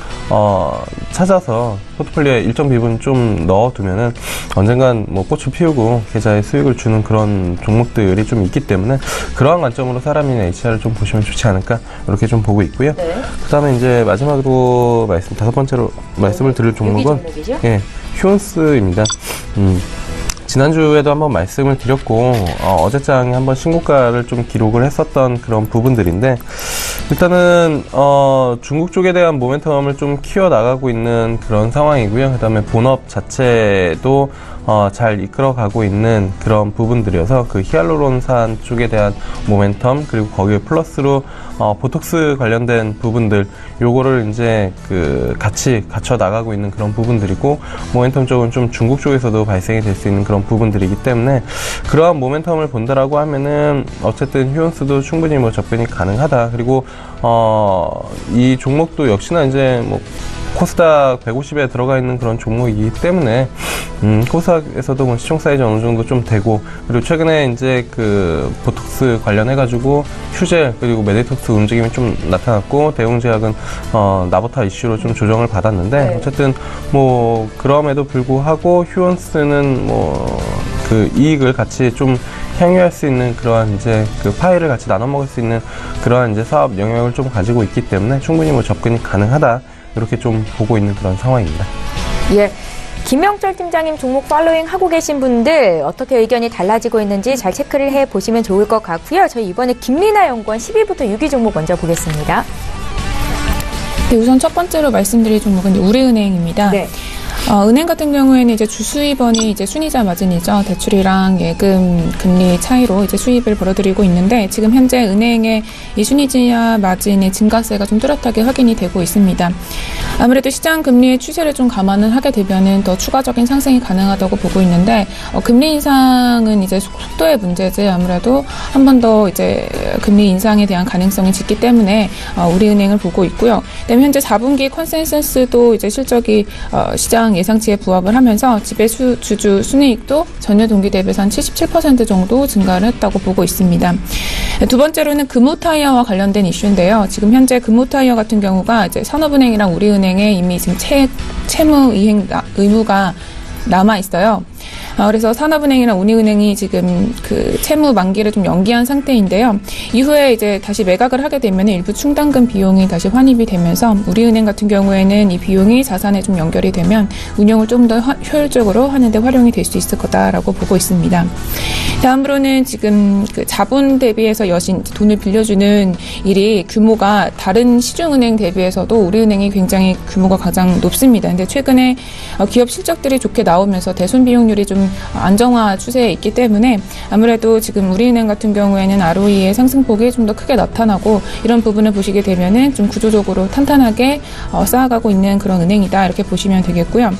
찾아서 포트폴리오에 일정 비분 좀 넣어두면은 언젠간 뭐 꽃을 피우고 계좌에 수익을 주는 그런 종목들이 좀 있기 때문에 그러한 관점으로 사람인 HR을 좀 보시면 좋지 않을까 이렇게 좀 보고 있고요. 네. 그 다음에 이제 마지막으로 다섯 번째로 말씀을 드릴 종목은 예, 휴온스입니다. 지난주에도 한번 말씀을 드렸고 어제장에 한번 신고가를 좀 기록을 했었던 그런 부분들인데 일단은 중국 쪽에 대한 모멘텀을 좀 키워나가고 있는 그런 상황이고요. 그 다음에 본업 자체도 잘 이끌어가고 있는 그런 부분들이어서 그 히알루론산 쪽에 대한 모멘텀 그리고 거기에 플러스로 보톡스 관련된 부분들 요거를 이제 그 같이 갖춰 나가고 있는 그런 부분들이고 모멘텀 쪽은 좀 중국 쪽에서도 발생이 될 수 있는 그런 부분들이기 때문에 그러한 모멘텀을 본다라고 하면은 어쨌든 휴온스도 충분히 뭐 접근이 가능하다. 그리고 이 종목도 역시나 이제 뭐 코스닥 150에 들어가 있는 그런 종목이기 때문에 코스닥에서도 뭐 시총 사이즈 어느 정도 좀 되고 그리고 최근에 이제 그 보톡스 관련해가지고 휴젤 그리고 메디톡스 움직임이 좀 나타났고 대웅제약은 나보타 이슈로 좀 조정을 받았는데 어쨌든 뭐 그럼에도 불구하고 휴온스는 뭐 그 이익을 같이 좀 향유할 수 있는 그러한 이제 그 파이를 같이 나눠 먹을 수 있는 그러한 이제 사업 영역을 좀 가지고 있기 때문에 충분히 뭐 접근이 가능하다 이렇게 좀 보고 있는 그런 상황입니다. 예. 김명철 팀장님 종목 팔로잉 하고 계신 분들 어떻게 의견이 달라지고 있는지 잘 체크를 해보시면 좋을 것 같고요. 저희 이번에 김민아 연구원 10위부터 6위 종목 먼저 보겠습니다. 네, 우선 첫 번째로 말씀드릴 종목은 우리은행입니다. 네. 은행 같은 경우에는 이제 주수입원이 이제 순이자 마진이죠. 대출이랑 예금 금리 차이로 이제 수입을 벌어들이고 있는데 지금 현재 은행의 이 순이자 마진의 증가세가 좀 뚜렷하게 확인이 되고 있습니다. 아무래도 시장 금리의 추세를 좀 감안을 하게 되면은 더 추가적인 상승이 가능하다고 보고 있는데 금리 인상은 이제 속도의 문제지 아무래도 한 번 더 이제 금리 인상에 대한 가능성이 짙기 때문에 우리은행을 보고 있고요. 그다음에 현재 4분기 컨센서스도 이제 실적이 시장 예상치에 부합을 하면서 지배수 주주 순이익도 전년 동기 대비해서 한 77% 정도 증가를 했다고 보고 있습니다. 두 번째로는 금호타이어와 관련된 이슈인데요. 지금 현재 금호타이어 같은 경우가 이제 산업은행이랑 우리은행에 이미 지금 채무 이행 의무가 남아 있어요. 그래서 산업은행이랑 우리은행이 지금 그 채무 만기를 좀 연기한 상태인데요. 이후에 이제 다시 매각을 하게 되면 일부 충당금 비용이 다시 환입이 되면서 우리은행 같은 경우에는 이 비용이 자산에 좀 연결이 되면 운영을 좀 더 효율적으로 하는데 활용이 될 수 있을 거다라고 보고 있습니다. 다음으로는 지금 그 자본 대비해서 여신 돈을 빌려주는 일이 규모가 다른 시중은행 대비해서도 우리은행이 굉장히 규모가 가장 높습니다. 근데 최근에 기업 실적들이 좋게 나오면서 대손 비용률이 좀 안정화 추세에 있기 때문에 아무래도 지금 우리은행 같은 경우에는 ROE의 상승폭이 좀 더 크게 나타나고 이런 부분을 보시게 되면은 좀 구조적으로 탄탄하게 쌓아가고 있는 그런 은행이다 이렇게 보시면 되겠고요.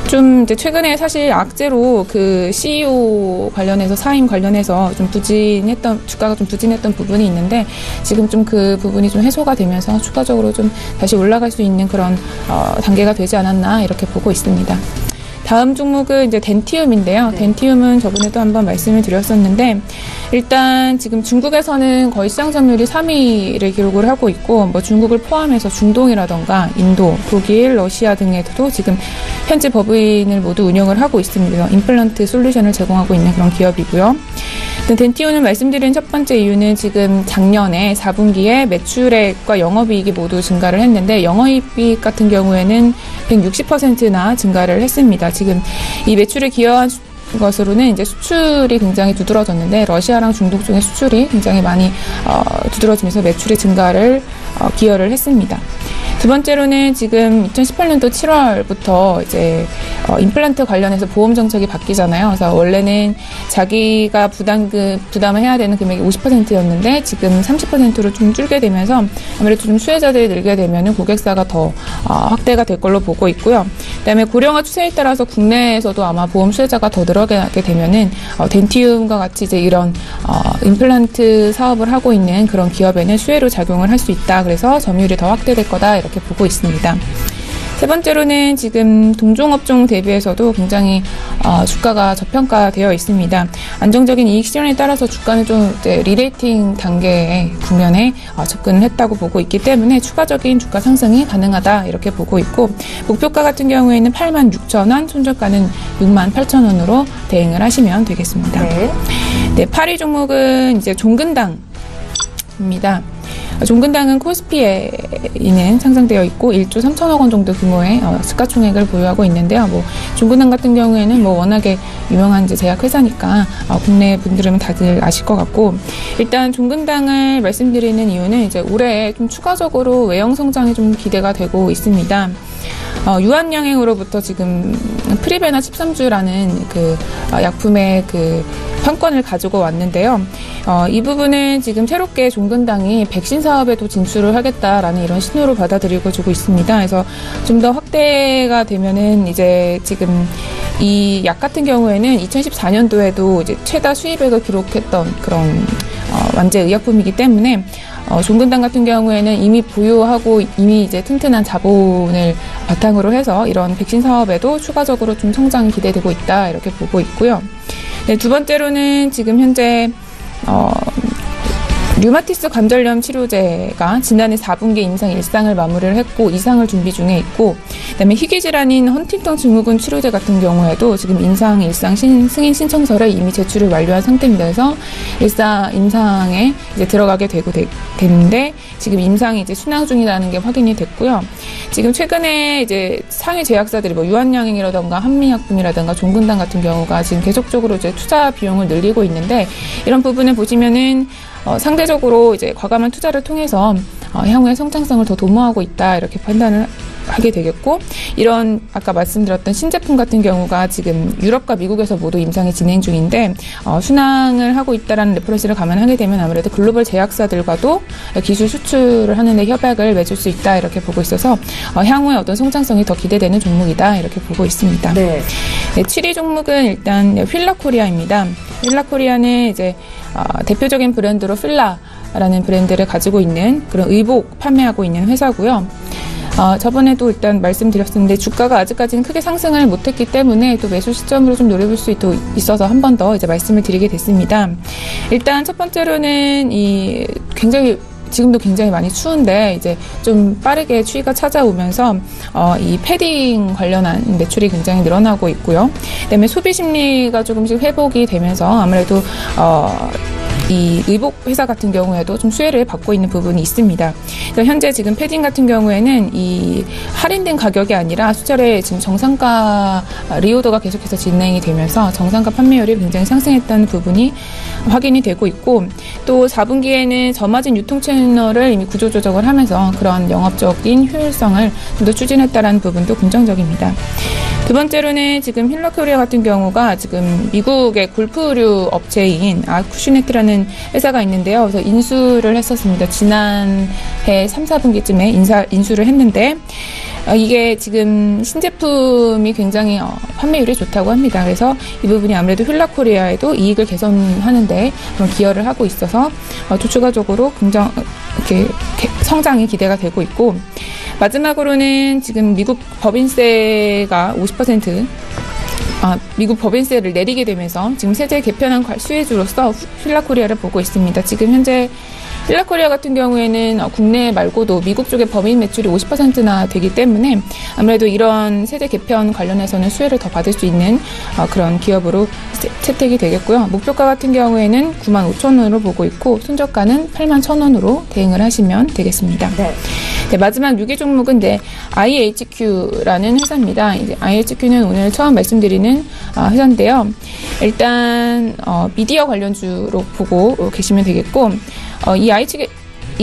좀 이제 최근에 사실 악재로 그 CEO 관련해서 사임 관련해서 좀 주가가 좀 부진했던 부분이 있는데 지금 좀 그 부분이 좀 해소가 되면서 추가적으로 좀 다시 올라갈 수 있는 그런 단계가 되지 않았나 이렇게 보고 있습니다. 다음 종목은 이제 덴티움인데요. 네. 덴티움은 저번에도 한번 말씀을 드렸었는데 일단 지금 중국에서는 거의 시장 점유율이 3위를 기록을 하고 있고 뭐 중국을 포함해서 중동이라던가 인도, 독일, 러시아 등에서도 지금 현지 법인을 모두 운영을 하고 있습니다. 임플란트 솔루션을 제공하고 있는 그런 기업이고요. 덴티움을 말씀드린 첫 번째 이유는 지금 작년에 4분기에 매출액과 영업이익이 모두 증가를 했는데 영업이익 같은 경우에는 160%나 증가를 했습니다. 지금 이 매출에 기여한 것으로는 이제 수출이 굉장히 두드러졌는데 러시아랑 중동 쪽의 수출이 굉장히 많이 두드러지면서 매출의 증가를 기여를 했습니다. 두 번째로는 지금 2018년도 7월부터 이제 임플란트 관련해서 보험 정책이 바뀌잖아요. 그래서 원래는 자기가 부담을 해야 되는 금액이 50%였는데 지금 30%로 좀 줄게 되면서 아무래도 좀 수혜자들이 늘게 되면은 고객사가 더 확대가 될 걸로 보고 있고요. 그다음에 고령화 추세에 따라서 국내에서도 아마 보험 수혜자가 더 늘어나게 되면은 덴티움과 같이 이제 이런 임플란트 사업을 하고 있는 그런 기업에는 수혜로 작용을 할 수 있다. 그래서 점유율이 더 확대될 거다 이렇게 보고 있습니다. 세 번째로는 지금 동종업종 대비해서도 굉장히 주가가 저평가되어 있습니다. 안정적인 이익 실현에 따라서 주가는 좀 리레이팅 단계의 국면에 접근을 했다고 보고 있기 때문에 추가적인 주가 상승이 가능하다 이렇게 보고 있고 목표가 같은 경우에는 86,000원, 손절가는 68,000원으로 대응을 하시면 되겠습니다. 네, 8위 종목은 이제 종근당입니다. 종근당은 코스피에 상장되어 있고 1조 3천억 원 정도 규모의 시가총액을 보유하고 있는데요. 뭐 종근당 같은 경우에는 뭐 워낙에 유명한 이제 제약회사니까 국내 분들은 다들 아실 것 같고 일단 종근당을 말씀드리는 이유는 이제 올해 좀 추가적으로 외형 성장이 좀 기대가 되고 있습니다. 유한양행으로부터 지금 프리베나 13주라는 그 약품의 그 판권을 가지고 왔는데요. 이 부분은 지금 새롭게 종근당이 백신 사업에도 진출을 하겠다라는 이런 신호로 받아들이고 주고 있습니다. 그래서 좀 더 확대가 되면은 이제 지금 이 약 같은 경우에는 2014년도에도 이제 최다 수입액을 기록했던 그런 완제 의약품이기 때문에 종근당 같은 경우에는 이미 보유하고 이미 이제 튼튼한 자본을 바탕으로 해서 이런 백신 사업에도 추가적으로 좀 성장이 기대되고 있다 이렇게 보고 있고요. 네, 두 번째로는 지금 현재 류마티스 관절염 치료제가 지난해 4분기 임상 1상을 마무리를 했고 2상을 준비 중에 있고, 그다음에 희귀질환인 헌팅턴 증후군 치료제 같은 경우에도 지금 임상 1상 승인 신청서를 이미 제출을 완료한 상태입니다. 그래서 임상에 이제 들어가게 되는데 지금 임상이 이제 순항 중이라는 게 확인이 됐고요. 지금 최근에 이제 상위 제약사들이 뭐 유한양행이라든가 한미약품이라든가 종근당 같은 경우가 지금 계속적으로 이제 투자 비용을 늘리고 있는데, 이런 부분을 보시면은 상대적으로 이제 과감한 투자를 통해서 향후의 성장성을 더 도모하고 있다, 이렇게 판단을 하게 되겠고, 이런 아까 말씀드렸던 신제품 같은 경우가 지금 유럽과 미국에서 모두 임상이 진행 중인데 순항을 하고 있다라는 레퍼런스를 감안하게 되면 아무래도 글로벌 제약사들과도 기술 수출을 하는데 협약을 맺을 수 있다, 이렇게 보고 있어서 향후의 어떤 성장성이 더 기대되는 종목이다, 이렇게 보고 있습니다. 네. 7위 종목은 일단 휠라코리아입니다. 휠라코리아는 이제 대표적인 브랜드로 필라라는 브랜드를 가지고 있는 그런 의복 판매하고 있는 회사고요. 저번에도 일단 말씀드렸었는데 주가가 아직까지는 크게 상승을 못했기 때문에 또 매수 시점으로 좀 노려볼 수 있어서 한 번 더 이제 말씀을 드리게 됐습니다. 일단 첫 번째로는 지금도 굉장히 많이 추운데 이제 좀 빠르게 추위가 찾아오면서 이 패딩 관련한 매출이 굉장히 늘어나고 있고요. 그다음에 소비 심리가 조금씩 회복이 되면서 아무래도 이 의복 회사 같은 경우에도 좀 수혜를 받고 있는 부분이 있습니다. 그러니까 현재 지금 패딩 같은 경우에는 이 할인된 가격이 아니라 수절에 지금 정상가 리오더가 계속해서 진행이 되면서 정상가 판매율이 굉장히 상승했다는 부분이 확인이 되고 있고, 또 4분기에는 저마진 유통 채널을 이미 구조조정을 하면서 그런 영업적인 효율성을 좀 더 추진했다는 부분도 긍정적입니다. 두 번째로는 지금 휠라코리아 같은 경우가 지금 미국의 골프류 업체인 아쿠슈네트라는 회사가 있는데요. 그래서 인수를 했었습니다. 지난해 3, 4분기쯤에 인수를 했는데 이게 지금 신제품이 굉장히 판매율이 좋다고 합니다. 그래서 이 부분이 아무래도 휠라코리아에도 이익을 개선하는데 그런 기여를 하고 있어서 추가적으로 이렇게 성장이 기대가 되고 있고, 마지막으로는 지금 미국 법인세가 50% 미국 법인세를 내리게 되면서 지금 세제 개편한 수혜주로서 휠라코리아를 보고 있습니다. 지금 현재 휠라코리아 같은 경우에는 국내 말고도 미국 쪽의 법인 매출이 50%나 되기 때문에 아무래도 이런 세제 개편 관련해서는 수혜를 더 받을 수 있는 그런 기업으로 채택이 되겠고요. 목표가 같은 경우에는 95,000원으로 보고 있고 손저가는 81,000원으로 대응을 하시면 되겠습니다. 네, 마지막 6위 종목은 IHQ라는 회사입니다. 이제 IHQ는 오늘 처음 말씀드리는 회사인데요. 일단 미디어 관련주로 보고 계시면 되겠고, 이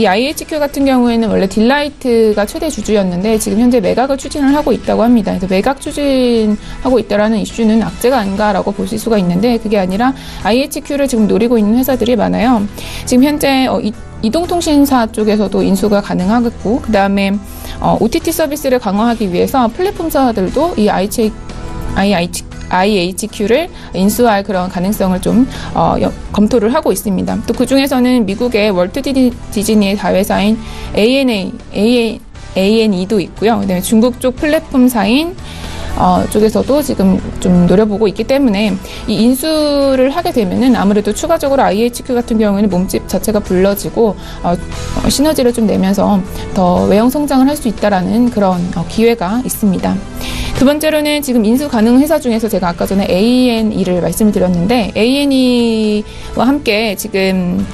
IHQ 같은 경우에는 원래 딜라이트가 최대 주주였는데 지금 현재 매각을 추진을 하고 있다고 합니다. 그래서 매각 추진하고 있다라는 이슈는 악재가 아닌가라고 보실 수가 있는데, 그게 아니라 IHQ를 지금 노리고 있는 회사들이 많아요. 지금 현재 이동통신사 쪽에서도 인수가 가능하겠고, 그 다음에 OTT 서비스를 강화하기 위해서 플랫폼사들도 이 IHQ를 인수할 그런 가능성을 좀 검토를 하고 있습니다. 또 그 중에서는 미국의 월트 디즈니의 자회사인 ANE도 있고요. 그다음에 중국 쪽 플랫폼사인 쪽에서도 지금 좀 노려보고 있기 때문에 이 인수를 하게 되면은 아무래도 추가적으로 IHQ 같은 경우에는 몸집 자체가 불러지고 시너지를 좀 내면서 더 외형 성장을 할 수 있다라는 그런 기회가 있습니다. 두 번째로는 지금 인수 가능 회사 중에서 제가 아까 전에 ANE를 말씀을 드렸는데, ANE와 함께 지금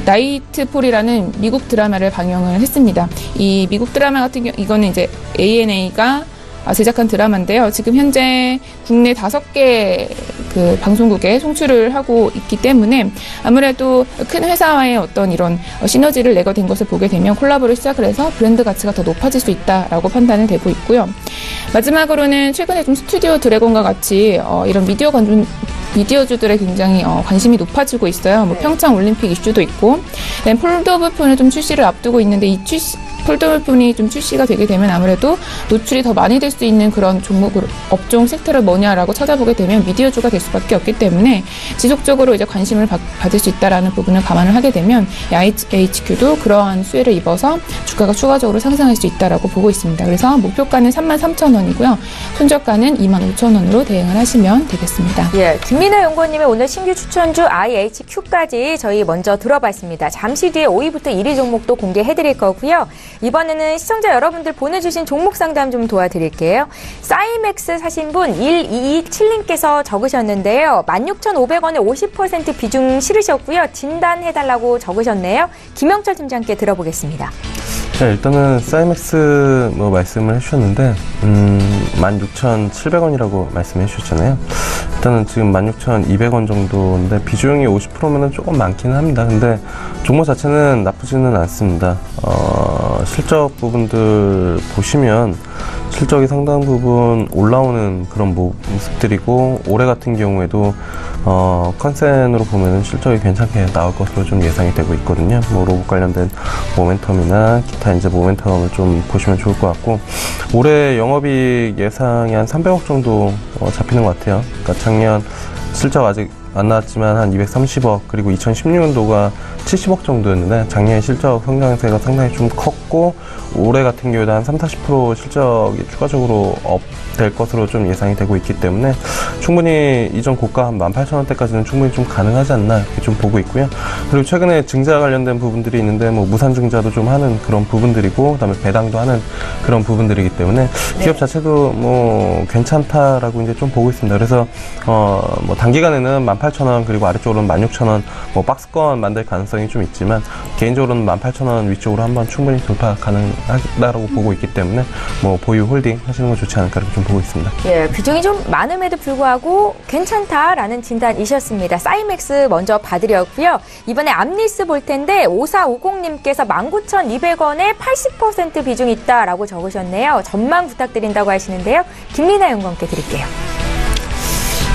나이트폴이라는 미국 드라마를 방영을 했습니다. 이 미국 드라마 같은 경우 이거는 이제 ANA가 제작한 드라마인데요. 지금 현재 국내 5개 그 방송국에 송출을 하고 있기 때문에 아무래도 큰 회사와의 어떤 이런 시너지를 내게 된 것을 보게 되면 콜라보를 시작을 해서 브랜드 가치가 더 높아질 수 있다라고 판단이 되고 있고요. 마지막으로는 최근에 좀 스튜디오 드래곤과 같이 이런 미디어주들의 굉장히 관심이 높아지고 있어요. 뭐 평창 올림픽 이슈도 있고, 폴더블 폰을 좀 출시를 앞두고 있는데 이 폴더블 폰이 좀 출시가 되게 되면 아무래도 노출이 더 많이 될 수 있는 그런 종목으로 업종 섹터를 뭐냐라고 찾아보게 되면 미디어주가 될 수밖에 없기 때문에 지속적으로 이제 관심을 받을 수 있다라는 부분을 감안을 하게 되면 IHQ도 그러한 수혜를 입어서 주가가 추가적으로 상승할 수 있다라고 보고 있습니다. 그래서 목표가는 33,000원이고요. 손저가는 25,000원으로 대응을 하시면 되겠습니다. 예, 김민아 연구원님의 오늘 신규 추천주 IHQ까지 저희 먼저 들어봤습니다. 잠시 뒤에 5위부터 1위 종목도 공개해드릴 거고요. 이번에는 시청자 여러분들 보내주신 종목 상담 좀 도와드릴게요. 사이맥스 사신 분 1227님께서 적으셨는데요. 16,500원에 50% 비중 실으셨고요. 진단해달라고 적으셨네요. 김영철 팀장께 들어보겠습니다. 자, 일단은 사이맥스 말씀을 해주셨는데 16,700원이라고 말씀해 주셨잖아요. 일단은 지금 16,200원 정도인데 비중이 50%면은 조금 많기는 합니다. 근데 종목 자체는 나쁘지는 않습니다. 실적 부분들 보시면 실적이 상당 부분 올라오는 그런 모습들이고, 올해 같은 경우에도 컨센으로 보면은 실적이 괜찮게 나올 것으로 좀 예상이 되고 있거든요. 로봇 관련된 모멘텀이나 기타 이제 모멘텀을 좀 보시면 좋을 것 같고, 올해 영업이익 예상이 한 300억 정도 잡히는 것 같아요. 그러니까 작년 실적 아직 안 나왔지만 한 230억, 그리고 2016년도가 70억 정도였는데 작년에 실적 성장세가 상당히 좀 컸고, 올해 같은 경우에도 한 30-40% 실적이 추가적으로 업될 것으로 좀 예상이 되고 있기 때문에 충분히 이전 고가 한 18,000원대까지는 충분히 좀 가능하지 않나 이렇게 좀 보고 있고요. 그리고 최근에 증자 관련된 부분들이 있는데 무산 증자도 좀 하는 그런 부분들이고, 그다음에 배당도 하는 그런 부분들이기 때문에 기업 자체도 괜찮다라고 이제 좀 보고 있습니다. 그래서 단기간에는 18,000원, 그리고 아래쪽으로는 16,000원 박스권 만들 가능성이 좀 있지만, 개인적으로는 18,000원 위쪽으로 한번 충분히 돌파 가능하다고 보고 있기 때문에 보유 홀딩 하시는 건 좋지 않을까 이렇게 좀 보고 있습니다. 예, 비중이 좀 많음에도 불구하고 괜찮다라는 진단이셨습니다. 사이맥스 먼저 봐드렸고요. 이번에 암리스 볼 텐데 5450님께서 19,200원에 80% 비중 있다라고 적으셨네요. 전망 부탁드린다고 하시는데요. 김민아 연구원께 드릴게요.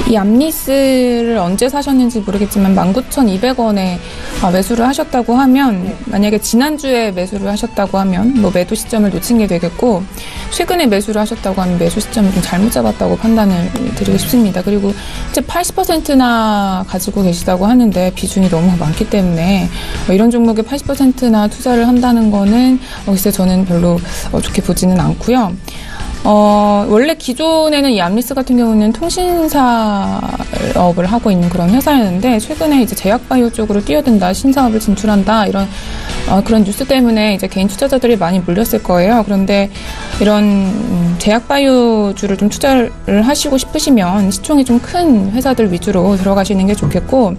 이 암리스를 언제 사셨는지 모르겠지만 19,200원에 매수를 하셨다고 하면, 만약에 지난주에 매수를 하셨다고 하면 매도 시점을 놓친 게 되겠고, 최근에 매수를 하셨다고 하면 매수 시점을 좀 잘못 잡았다고 판단을 드리고 싶습니다. 그리고 이제 80%나 가지고 계시다고 하는데 비중이 너무 많기 때문에 이런 종목에 80%나 투자를 한다는 거는 글쎄 저는 별로 좋게 보지는 않고요. 원래 기존에는 이 암리스 같은 경우는 통신사업을 하고 있는 그런 회사였는데, 최근에 이제 제약바이오 쪽으로 뛰어든다, 신사업을 진출한다, 이런 그런 뉴스 때문에 이제 개인 투자자들이 많이 몰렸을 거예요. 그런데 이런 제약바이오주를 좀 투자를 하시고 싶으시면 시총이 좀 큰 회사들 위주로 들어가시는 게 좋겠고,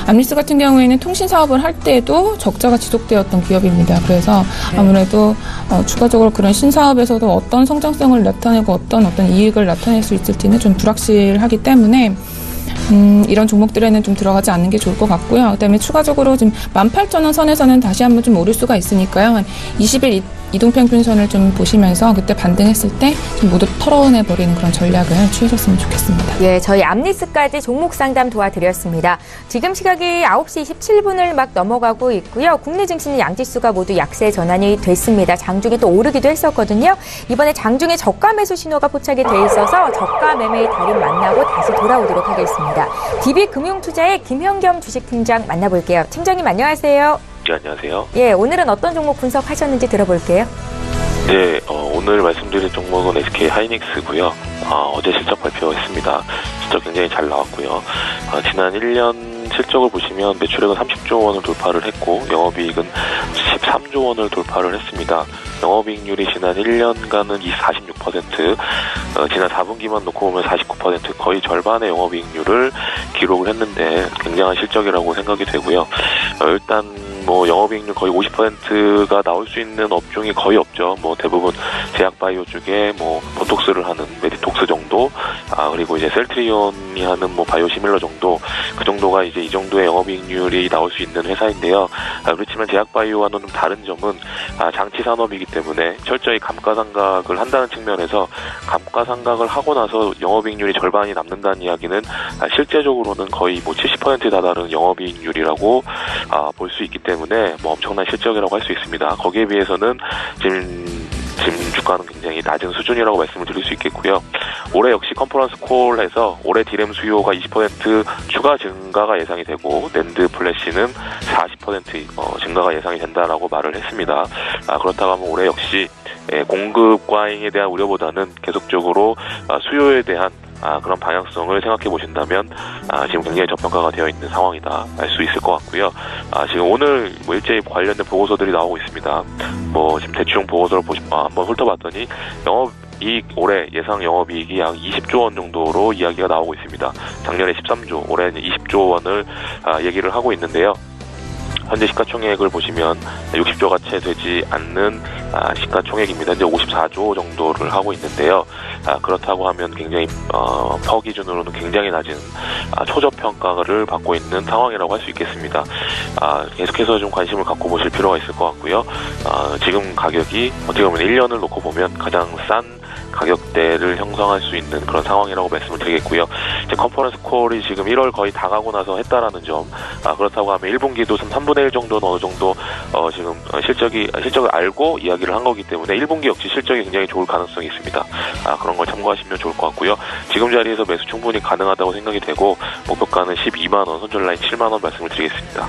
암리스 같은 경우에는 통신사업을 할 때도 적자가 지속되었던 기업입니다. 그래서 아무래도 추가적으로 그런 신사업에서도 어떤 성장성을 나타내고 어떤 이익을 나타낼 수 있을지는 좀 불확실하기 때문에 이런 종목들에는 좀 들어가지 않는 게 좋을 것 같고요. 그다음에 추가적으로 지금 18,000원 선에서는 다시 한번 좀 오를 수가 있으니까요. 한 20일 이동평균선을 좀 보시면서 그때 반등했을 때 좀 모두 털어내버리는 그런 전략을 취하셨으면 좋겠습니다. 예, 저희 암리스까지 종목 상담 도와드렸습니다. 지금 시각이 9시 27분을 막 넘어가고 있고요. 국내 증시는 양지수가 모두 약세 전환이 됐습니다. 장중에 또 오르기도 했었거든요. 이번에 장중에 저가 매수 신호가 포착이 돼 있어서 저가 매매의 달인 만나고 다시 돌아오도록 하겠습니다. DB금융투자의 김현겸 주식팀장 만나볼게요. 팀장님 안녕하세요. 네, 안녕하세요. 예, 오늘은 어떤 종목 분석하셨는지 들어볼게요. 네, 오늘 말씀드릴 종목은 SK 하이닉스고요. 어제 실적 발표했습니다. 실적 굉장히 잘 나왔고요. 지난 1년 실적을 보시면 매출액은 30조 원을 돌파를 했고, 영업이익은 13조 원을 돌파를 했습니다. 영업이익률이 지난 1년간은 46%, 지난 4분기만 놓고 보면 49%, 거의 절반의 영업이익률을 기록을 했는데 굉장한 실적이라고 생각이 되고요. 일단 영업이익률 거의 50%가 나올 수 있는 업종이 거의 없죠. 대부분 제약바이오 쪽에 보톡스를 하는 메디톡스 정도, 그리고 이제 셀트리온이 하는 바이오시밀러 정도, 그 정도가 이제 이 정도의 영업이익률이 나올 수 있는 회사인데요. 그렇지만 제약바이오와는 다른 점은 장치 산업이기 때문에 철저히 감가상각을 한다는 측면에서, 감가상각을 하고 나서 영업이익률이 절반이 남는다는 이야기는 실제적으로는 거의 70%에 달하는 영업이익률이라고 볼 수 있기 때문에 엄청난 실적이라고 할 수 있습니다. 거기에 비해서는 지금 주가는 굉장히 낮은 수준이라고 말씀을 드릴 수 있겠고요. 올해 역시 컨퍼런스 콜에서 올해 디램 수요가 20% 추가 증가가 예상이 되고, 낸드 플래시는 40% 증가가 예상이 된다라고 말을 했습니다. 그렇다고 하면 올해 역시 공급 과잉에 대한 우려보다는 계속적으로 수요에 대한 그런 방향성을 생각해 보신다면 지금 굉장히 저평가가 되어 있는 상황이다 알 수 있을 것 같고요. 지금 오늘 뭐 일제히 관련된 보고서들이 나오고 있습니다. 뭐 지금 대충 보고서를 한번 훑어봤더니 올해 예상 영업이익이 약 20조 원 정도로 이야기가 나오고 있습니다. 작년에 13조, 올해는 20조 원을 얘기를 하고 있는데요. 현재 시가총액을 보시면 60조가 채 되지 않는 시가총액입니다. 현재 54조 정도를 하고 있는데요. 그렇다고 하면 굉장히 퍼 기준으로는 굉장히 낮은 초저평가를 받고 있는 상황이라고 할 수 있겠습니다. 계속해서 좀 관심을 갖고 보실 필요가 있을 것 같고요. 지금 가격이 어떻게 보면 1년을 놓고 보면 가장 싼 가격대를 형성할 수 있는 그런 상황이라고 말씀을 드리겠고요. 이제 컨퍼런스 콜이 지금 1월 거의 다 가고 나서 했다라는 점, 그렇다고 하면 1분기도 3분의 1 정도는 어느 정도 지금 실적을 알고 이야기를 한 거기 때문에 1분기 역시 실적이 굉장히 좋을 가능성이 있습니다. 그런 걸 참고하시면 좋을 것 같고요. 지금 자리에서 매수 충분히 가능하다고 생각이 되고 목표가는 12만 원, 손절라인 7만 원 말씀을 드리겠습니다.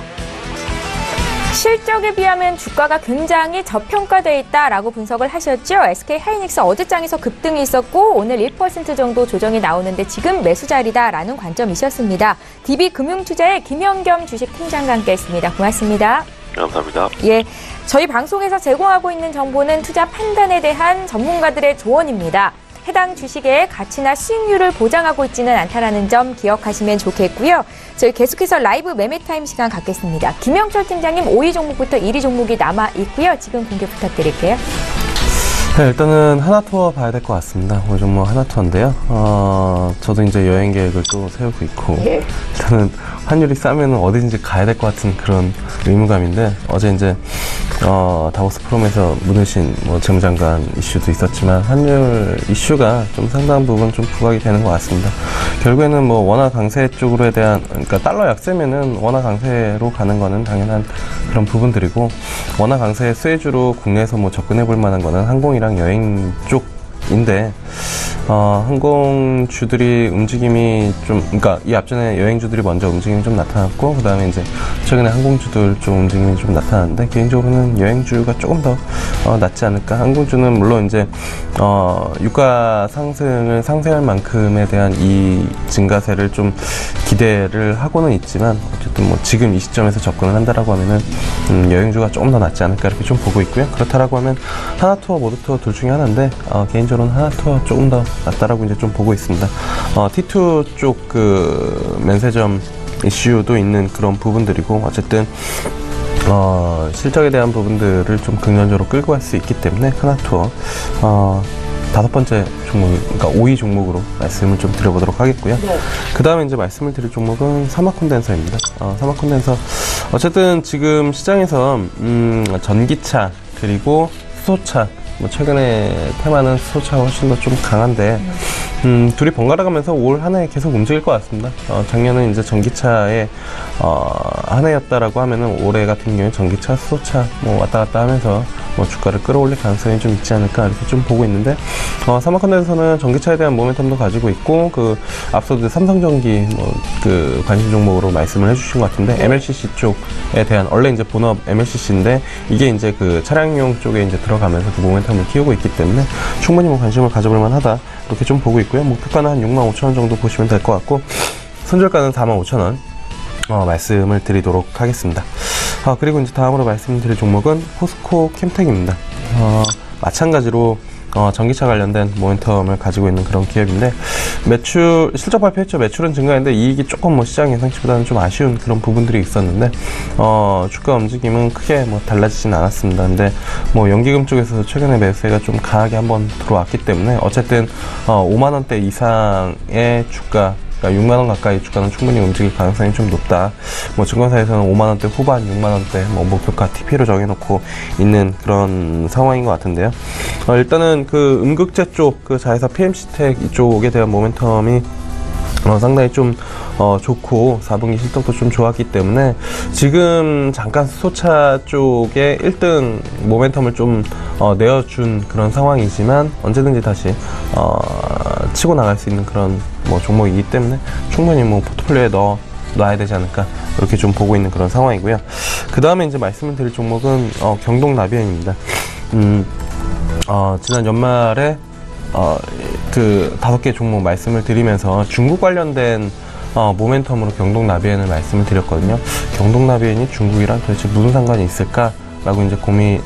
실적에 비하면 주가가 굉장히 저평가되어 있다라고 분석을 하셨죠. SK하이닉스 어제장에서 급등이 있었고 오늘 1% 정도 조정이 나오는데 지금 매수 자리다라는 관점이셨습니다. DB금융투자의 김현겸 주식팀장과 함께했습니다. 고맙습니다. 감사합니다. 예, 저희 방송에서 제공하고 있는 정보는 투자 판단에 대한 전문가들의 조언입니다. 해당 주식의 가치나 수익률을 보장하고 있지는 않다는 점 기억하시면 좋겠고요. 저희 계속해서 라이브 매매타임 시간 갖겠습니다. 김영철 팀장님 5위 종목부터 1위 종목이 남아있고요. 지금 공개 부탁드릴게요. 네, 일단은 하나투어 봐야 될 것 같습니다. 오늘 종목 하나투어인데요. 저도 이제 여행 계획을 또 세우고 있고, 일단은 환율이 싸면 어디든지 가야 될 것 같은 그런 의무감인데, 어제 이제, 다보스 포럼에서 문우신 재무장관 이슈도 있었지만, 환율 이슈가 좀 상당한 부분 좀 부각이 되는 것 같습니다. 결국에는 원화 강세 쪽으로에 대한, 그러니까 달러 약세면은 원화 강세로 가는 거는 당연한 그런 부분들이고, 원화 강세 수혜주로 국내에서 접근해 볼 만한 거는 항공이랑 여행 쪽인데, 항공주들이 움직임이 그러니까 이 앞전에 여행주들이 먼저 움직임이 좀 나타났고, 그 다음에 이제 최근에 항공주들 좀 움직임이 좀 나타났는데, 개인적으로는 여행주가 조금 더 낫지 않을까. 항공주는 물론 이제 유가 상승을 상쇄할 만큼에 대한 이 증가세를 좀 기대를 하고는 있지만, 어쨌든 지금 이 시점에서 접근을 한다라고 하면은 여행주가 조금 더 낫지 않을까 이렇게 좀 보고 있고요. 그렇다라고 하면 하나투어, 모드투어 둘 중에 하나인데, 개인적으로는 하나투어 조금 더 낫다라고 이제 좀 보고 있습니다. T2 쪽 면세점 이슈도 있는 그런 부분들이고, 어쨌든 실적에 대한 부분들을 좀 긍정적으로 끌고 갈 수 있기 때문에 하나투어 5번째 종목, 그러니까 5위 종목으로 말씀을 좀 드려보도록 하겠고요. 네. 그 다음에 이제 말씀을 드릴 종목은 사마콘덴서입니다. 사마콘덴서 어쨌든 지금 시장에서 전기차 그리고 수소차, 최근에 테마는 수소차가 훨씬 더 좀 강한데, 둘이 번갈아 가면서 올 한 해 계속 움직일 것 같습니다. 작년은 이제 전기차의, 한 해였다라고 하면은 올해 같은 경우에 전기차, 수소차, 왔다 갔다 하면서 주가를 끌어올릴 가능성이 좀 있지 않을까 이렇게 좀 보고 있는데, 사마콘덴서는 전기차에 대한 모멘텀도 가지고 있고, 앞서도 삼성전기, 관심 종목으로 말씀을 해주신 것 같은데, MLCC 쪽에 대한, 원래 이제 본업 MLCC인데, 이게 이제 차량용 쪽에 이제 들어가면서 모멘텀을 키우고 있기 때문에 충분히 관심을 가져볼 만하다. 이렇게 좀 보고 있고요. 목표가는 한 65,000원 정도 보시면 될 것 같고, 손절가는 45,000원, 말씀을 드리도록 하겠습니다. 그리고 이제 다음으로 말씀드릴 종목은 포스코 캠텍입니다. 마찬가지로 전기차 관련된 모멘텀을 가지고 있는 그런 기업인데, 실적 발표했죠. 매출은 증가했는데 이익이 조금 시장 예상치보다는 좀 아쉬운 그런 부분들이 있었는데, 주가 움직임은 크게 달라지진 않았습니다. 근데 연기금 쪽에서 최근에 매수세가 좀 강하게 한번 들어왔기 때문에, 어쨌든 5만원대 이상의 주가, 그러니까 6만원 가까이 주가는 충분히 움직일 가능성이 좀 높다. 증권사에서는 5만원대 후반, 6만원대 목표가 TP로 정해놓고 있는 그런 상황인 것 같은데요. 일단은 음극재 쪽, 자회사 PMC텍 이쪽에 대한 모멘텀이 상당히 좀 좋고 4분기 실적도 좀 좋았기 때문에 지금 잠깐 수소차 쪽에 1등 모멘텀을 좀 내어준 그런 상황이지만, 언제든지 다시 치고 나갈 수 있는 그런 종목이기 때문에 충분히 포트폴리오에 놔야 되지 않을까 이렇게 좀 보고 있는 그런 상황이고요. 그 다음에 이제 말씀을 드릴 종목은 경동나비엔입니다. 지난 연말에 그 5개 종목 말씀을 드리면서 중국 관련된 모멘텀으로 경동나비엔을 말씀을 드렸거든요. 경동나비엔이 중국이랑 도대체 무슨 상관이 있을까라고 이제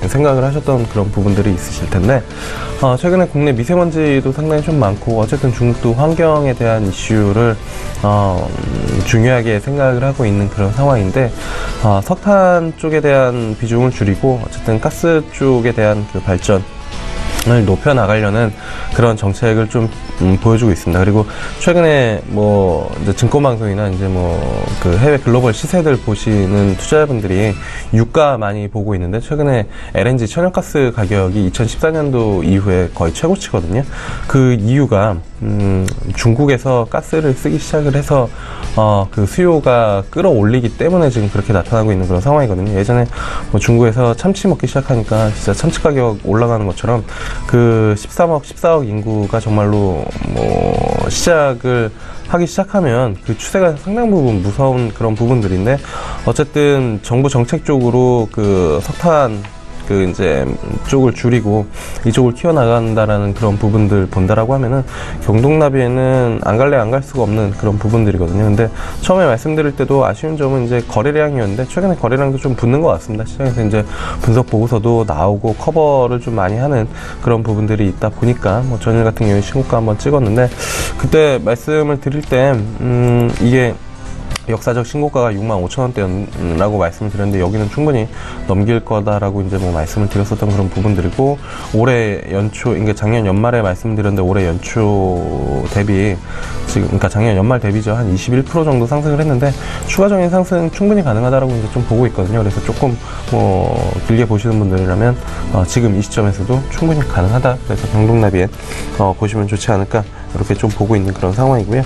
생각을 하셨던 그런 부분들이 있으실 텐데, 최근에 국내 미세먼지도 상당히 좀 많고, 어쨌든 중국도 환경에 대한 이슈를, 중요하게 생각을 하고 있는 그런 상황인데, 석탄 쪽에 대한 비중을 줄이고, 어쨌든 가스 쪽에 대한 그 발전을 높여 나가려는 그런 정책을 좀 보여주고 있습니다. 그리고 최근에 뭐 이제 증권방송이나 이제 뭐 그 해외 글로벌 시세들 보시는 투자자분들이 유가 많이 보고 있는데, 최근에 LNG 천연가스 가격이 2014년도 이후에 거의 최고치거든요. 그 이유가 중국에서 가스를 쓰기 시작을 해서 그 수요가 끌어올리기 때문에 지금 그렇게 나타나고 있는 그런 상황이거든요. 예전에 뭐 중국에서 참치 먹기 시작하니까 진짜 참치 가격 올라가는 것처럼 그 13억, 14억 인구가 정말로 뭐 시작을 하기 시작하면 그 추세가 상당 부분 무서운 그런 부분들인데, 어쨌든 정부 정책적으로 그 석탄 그 이제 쪽을 줄이고 이쪽을 키워나간다라는 그런 부분들 본다라고 하면은 경동나비에는 안 갈래 안 갈 수가 없는 그런 부분들이거든요. 근데 처음에 말씀드릴 때도 아쉬운 점은 이제 거래량이었는데, 최근에 거래량도 좀 붙는 것 같습니다. 시장에서 이제 분석 보고서도 나오고 커버를 좀 많이 하는 그런 부분들이 있다 보니까, 뭐 전일 같은 경우에 신고가 한번 찍었는데, 그때 말씀을 드릴 때 이게 역사적 신고가가 65,000원대라고 말씀을 드렸는데, 여기는 충분히 넘길 거다라고 이제 뭐 말씀을 드렸었던 그런 부분들이고, 올해 연초, 그러니까 작년 연말에 말씀드렸는데, 올해 연초 대비 지금, 그러니까 작년 연말 대비죠. 한 21% 정도 상승을 했는데, 추가적인 상승 충분히 가능하다라고 이제 좀 보고 있거든요. 그래서 조금 뭐 길게 보시는 분들이라면 지금 이 시점에서도 충분히 가능하다. 그래서 경동나비엔 보시면 좋지 않을까, 이렇게 좀 보고 있는 그런 상황이고요.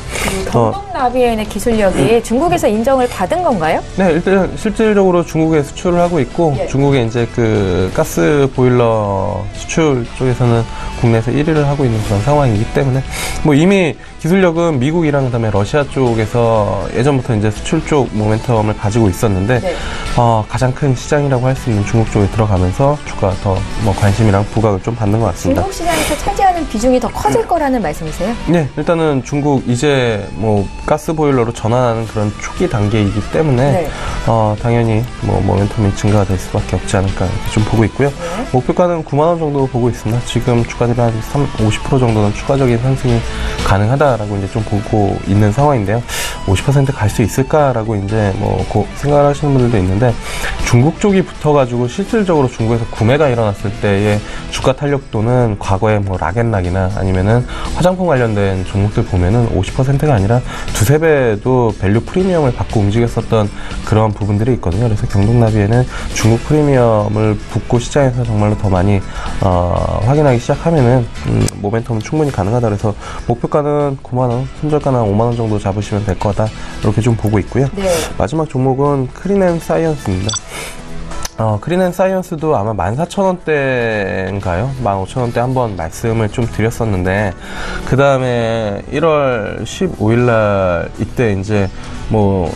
경동나비엔의 기술력이 중국에서 인정을 받은 건가요? 네, 일단 실질적으로 중국에 수출을 하고 있고, 예. 중국의 이제 그 가스 보일러 수출 쪽에서는 국내에서 1위를 하고 있는 그런 상황이기 때문에, 뭐 이미 기술력은 미국이랑 그다음에 러시아 쪽에서 예전부터 이제 수출 쪽 모멘텀을 가지고 있었는데, 네. 가장 큰 시장이라고 할 수 있는 중국 쪽에 들어가면서 주가 더 뭐 관심이랑 부각을 좀 받는 것 같습니다. 중국 시장에서 차지하는 비중이 더 커질 거라는 말씀이세요? 네, 일단은 중국 이제 뭐 가스 보일러로 전환하는 그런 초기 단계이기 때문에 네. 당연히 뭐 모멘텀이 증가가 될 수밖에 없지 않을까 이렇게 좀 보고 있고요. 네. 목표가는 9만 원 정도 보고 있습니다. 지금 주가 대비 한 50% 정도는 추가적인 상승이 가능하다라고 이제 좀 보고 있는 상황인데요. 50% 갈 수 있을까라고 이제 뭐 생각을 하시는 분들도 있는데, 중국 쪽이 붙어가지고 실질적으로 중국에서 구매가 일어났을 때의 주가 탄력도는 과거에 뭐 락앤락이나 아니면은 화장품 관련된 종목들 보면은 50%가 아니라 두세 배도 밸류 프리미엄을 받고 움직였었던 그런 부분들이 있거든요. 그래서 경동나비에는 중국 프리미엄을 붙고 시장에서 정말로 더 많이 확인하기 시작하면은 모멘텀은 충분히 가능하다. 그래서 목표가는 9만원, 손절가는 5만원 정도 잡으시면 될 거다, 이렇게 좀 보고 있고요. 네. 마지막 종목은 크린앤사이언스입니다. 크린앤사이언스도 아마 14,000원대인가요? 15,000원대 한번 말씀을 좀 드렸었는데, 그 다음에 1월 15일날 이때 이제 뭐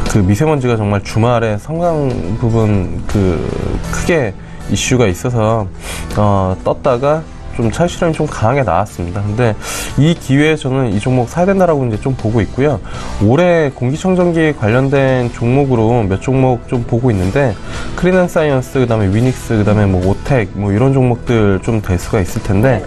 그 미세먼지가 정말 주말에 상당 부분 크게 이슈가 있어서 떴다가 좀 차익 실험이 좀 강하게 나왔습니다. 근데 이 기회에 저는 이 종목 사야 된다라고 이제 좀 보고 있고요. 올해 공기청정기 관련된 종목으로 몇 종목 좀 보고 있는데, 크린앤사이언스, 그다음에 위닉스, 그다음에 뭐 오텍, 뭐 이런 종목들 좀 될 수가 있을 텐데,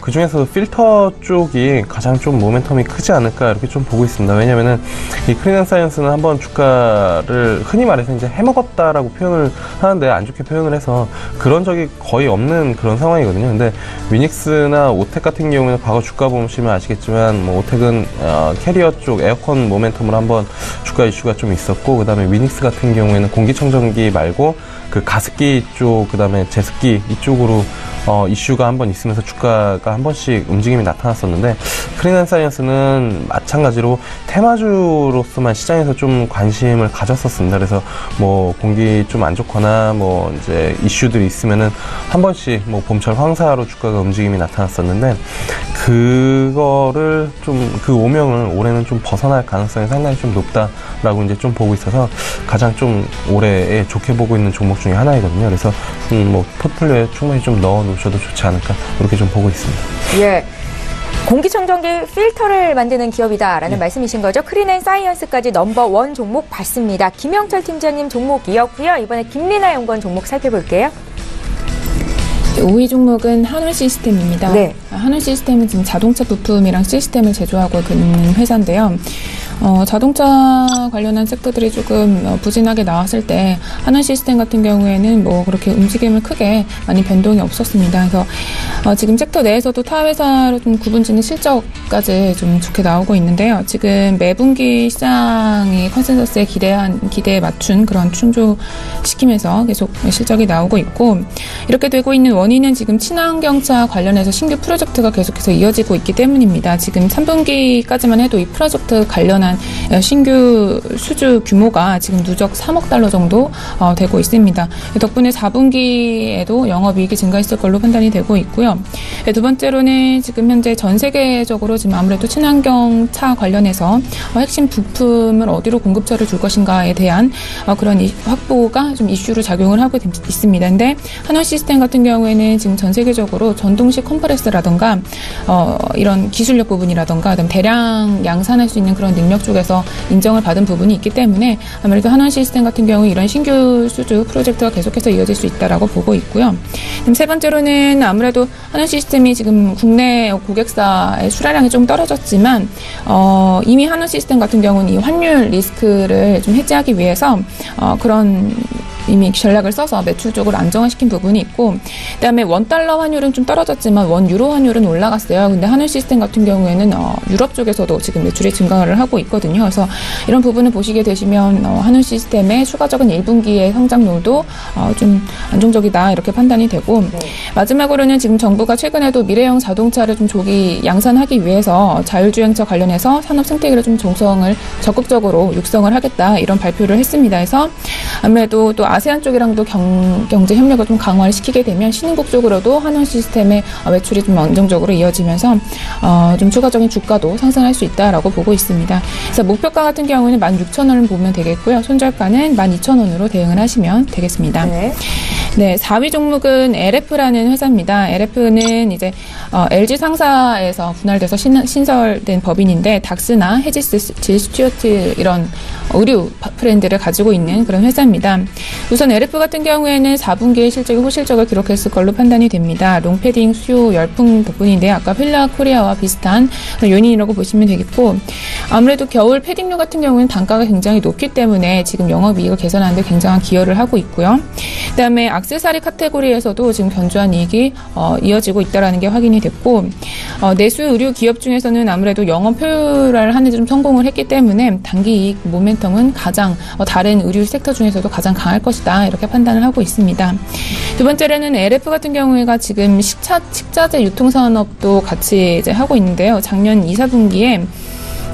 그 중에서도 필터 쪽이 가장 좀 모멘텀이 크지 않을까, 이렇게 좀 보고 있습니다. 왜냐면은 이 크린앤사이언스는 한번 주가를 흔히 말해서 이제 해먹었다라고 표현을 하는데, 안 좋게 표현을 해서 그런 적이 거의 없는 그런 상황이거든요. 근데 위닉스나 오텍 같은 경우는 과거 주가 보시면 아시겠지만, 뭐 오텍은 캐리어 쪽 에어컨 모멘텀으로 한번 주가 이슈가 좀 있었고, 그 다음에 위닉스 같은 경우에는 공기청정기 말고 그 가습기 쪽, 그 다음에 제습기 이쪽으로 이슈가 한번 있으면서 주가가 한 번씩 움직임이 나타났었는데, 크린앤사이언스는 마찬가지로 테마주로서만 시장에서 좀 관심을 가졌었습니다. 그래서 뭐 공기 좀 안 좋거나 뭐 이제 이슈들이 있으면은 한 번씩 뭐 봄철 황사 5차로 주가가 움직임이 나타났었는데 그거를 좀 그 오명을 올해는 좀 벗어날 가능성이 상당히 좀 높다라고 이제 좀 보고 있어서 가장 좀 올해에 좋게 보고 있는 종목 중에 하나이거든요. 그래서 뭐 포트폴리오에 충분히 좀 넣어 놓으셔도 좋지 않을까 이렇게 좀 보고 있습니다. 예. 공기청정기 필터를 만드는 기업이다라는 말씀이신 거죠. 크린앤사이언스까지 넘버1 종목 봤습니다. 김영철 팀장님 종목이었고요. 이번에 김리나 연구원 종목 살펴볼게요. 5위 종목은 한올시스템입니다. 네. 한올시스템은 지금 자동차 부품이랑 시스템을 제조하고 있는 회사인데요. 자동차 관련한 섹터들이 조금 부진하게 나왔을 때 한올시스템 같은 경우에는 뭐 그렇게 움직임을 크게 많이 변동이 없었습니다. 그래서 지금 섹터 내에서도 타 회사로 좀 구분짓는 실적까지 좀 좋게 나오고 있는데요. 지금 매분기 시장이 컨센서스에 기대에 맞춘 그런 충족시키면서 계속 실적이 나오고 있고, 이렇게 되고 있는 원인은 지금 친환경차 관련해서 신규 프로젝트가 계속해서 이어지고 있기 때문입니다. 지금 3분기까지만 해도 이 프로젝트 관련한 신규 수주 규모가 지금 누적 3억 달러 정도 되고 있습니다. 덕분에 4분기에도 영업이익이 증가했을 걸로 판단이 되고 있고요. 두 번째로는 지금 현재 전 세계적으로 지금 아무래도 친환경차 관련해서 핵심 부품을 어디로 공급처를 줄 것인가에 대한 그런 확보가 좀 이슈로 작용을 하고 있습니다. 근데 한올시스템 같은 경우에는 지금 전 세계적으로 전동식 컴프레서라던가 이런 기술력 부분이라던가 그다음에 대량 양산할 수 있는 그런 능력 쪽에서 인정을 받은 부분이 있기 때문에 아무래도 한올시스템 같은 경우 이런 신규 수주 프로젝트가 계속해서 이어질 수 있다라고 보고 있고요. 그럼 세 번째로는 아무래도 한올시스템이 지금 국내 고객사의 수라량이 좀 떨어졌지만 이미 한올시스템 같은 경우는 이 환율 리스크를 좀 해지하기 위해서 그런 이미 전략을 써서 매출 쪽을 안정화시킨 부분이 있고, 그다음에 원달러 환율은 좀 떨어졌지만 원유로 환율은 올라갔어요. 근데 한올시스템 같은 경우에는 유럽 쪽에서도 지금 매출이 증가를 하고 있거든요. 그래서 이런 부분을 보시게 되시면 한올시스템의 추가적인 1분기의 성장률도 좀 안정적이다 이렇게 판단이 되고, 네. 마지막으로는 지금 정부가 최근에도 미래형 자동차를 좀 조기 양산하기 위해서 자율주행차 관련해서 산업 생태계를 좀 적극적으로 육성을 하겠다 이런 발표를 했습니다. 그래서 아무래도 또 아세안 쪽이랑도 경제 협력을 좀 강화를 시키게 되면 신흥국 쪽으로도 한올시스템의 매출이 좀 안정적으로 이어지면서 좀 추가적인 주가도 상승할 수 있다라고 보고 있습니다. 그래서 목표가 같은 경우는 16,000원을 보면 되겠고요. 손절가는 12,000원으로 대응을 하시면 되겠습니다. 네, 4위 종목은 LF라는 회사입니다. LF는 이제 LG 상사에서 분할돼서 신설된 법인인데 닥스나 헤지스, 질 스튜어트 이런 의류 브랜드를 가지고 있는 그런 회사입니다. 우선 LF 같은 경우에는 4분기의 실적이 호실적을 기록했을 걸로 판단이 됩니다. 롱패딩 수요 열풍 덕분인데요. 아까 필라 코리아와 비슷한 요인이라고 보시면 되겠고, 아무래도 겨울 패딩류 같은 경우는 단가가 굉장히 높기 때문에 지금 영업이익을 개선하는 데 굉장한 기여를 하고 있고요. 그다음에 액세서리 카테고리에서도 지금 견조한 이익이 이어지고 있다는 게 확인이 됐고, 내수 의류 기업 중에서는 아무래도 영업 효율화를 하는 데 좀 성공을 했기 때문에 단기 이익 모멘텀은 가장 다른 의류 섹터 중에서도 가장 강할 것이다 이렇게 판단을 하고 있습니다. 두 번째로는 LF 같은 경우가 지금 식자재 유통산업도 같이 이제 하고 있는데요. 작년 2, 4분기에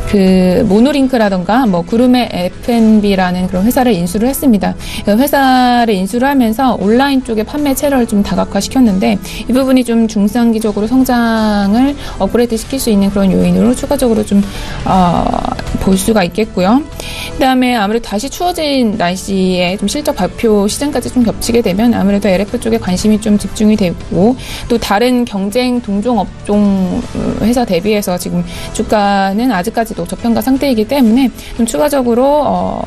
그 모노링크라던가 뭐 구름의 F&B라는 그런 회사를 인수를 했습니다. 회사를 인수를 하면서 온라인 쪽의 판매 채널을 좀 다각화시켰는데 이 부분이 좀 중장기적으로 성장을 업그레이드 시킬 수 있는 그런 요인으로 추가적으로 좀 볼 수가 있겠고요. 그다음에 아무래도 다시 추워진 날씨에 좀 실적 발표 시즌까지 좀 겹치게 되면 아무래도 LF 쪽에 관심이 좀 집중이 되고, 또 다른 경쟁 동종 업종 회사 대비해서 지금 주가는 아직까지도 저평가 상태이기 때문에 좀 추가적으로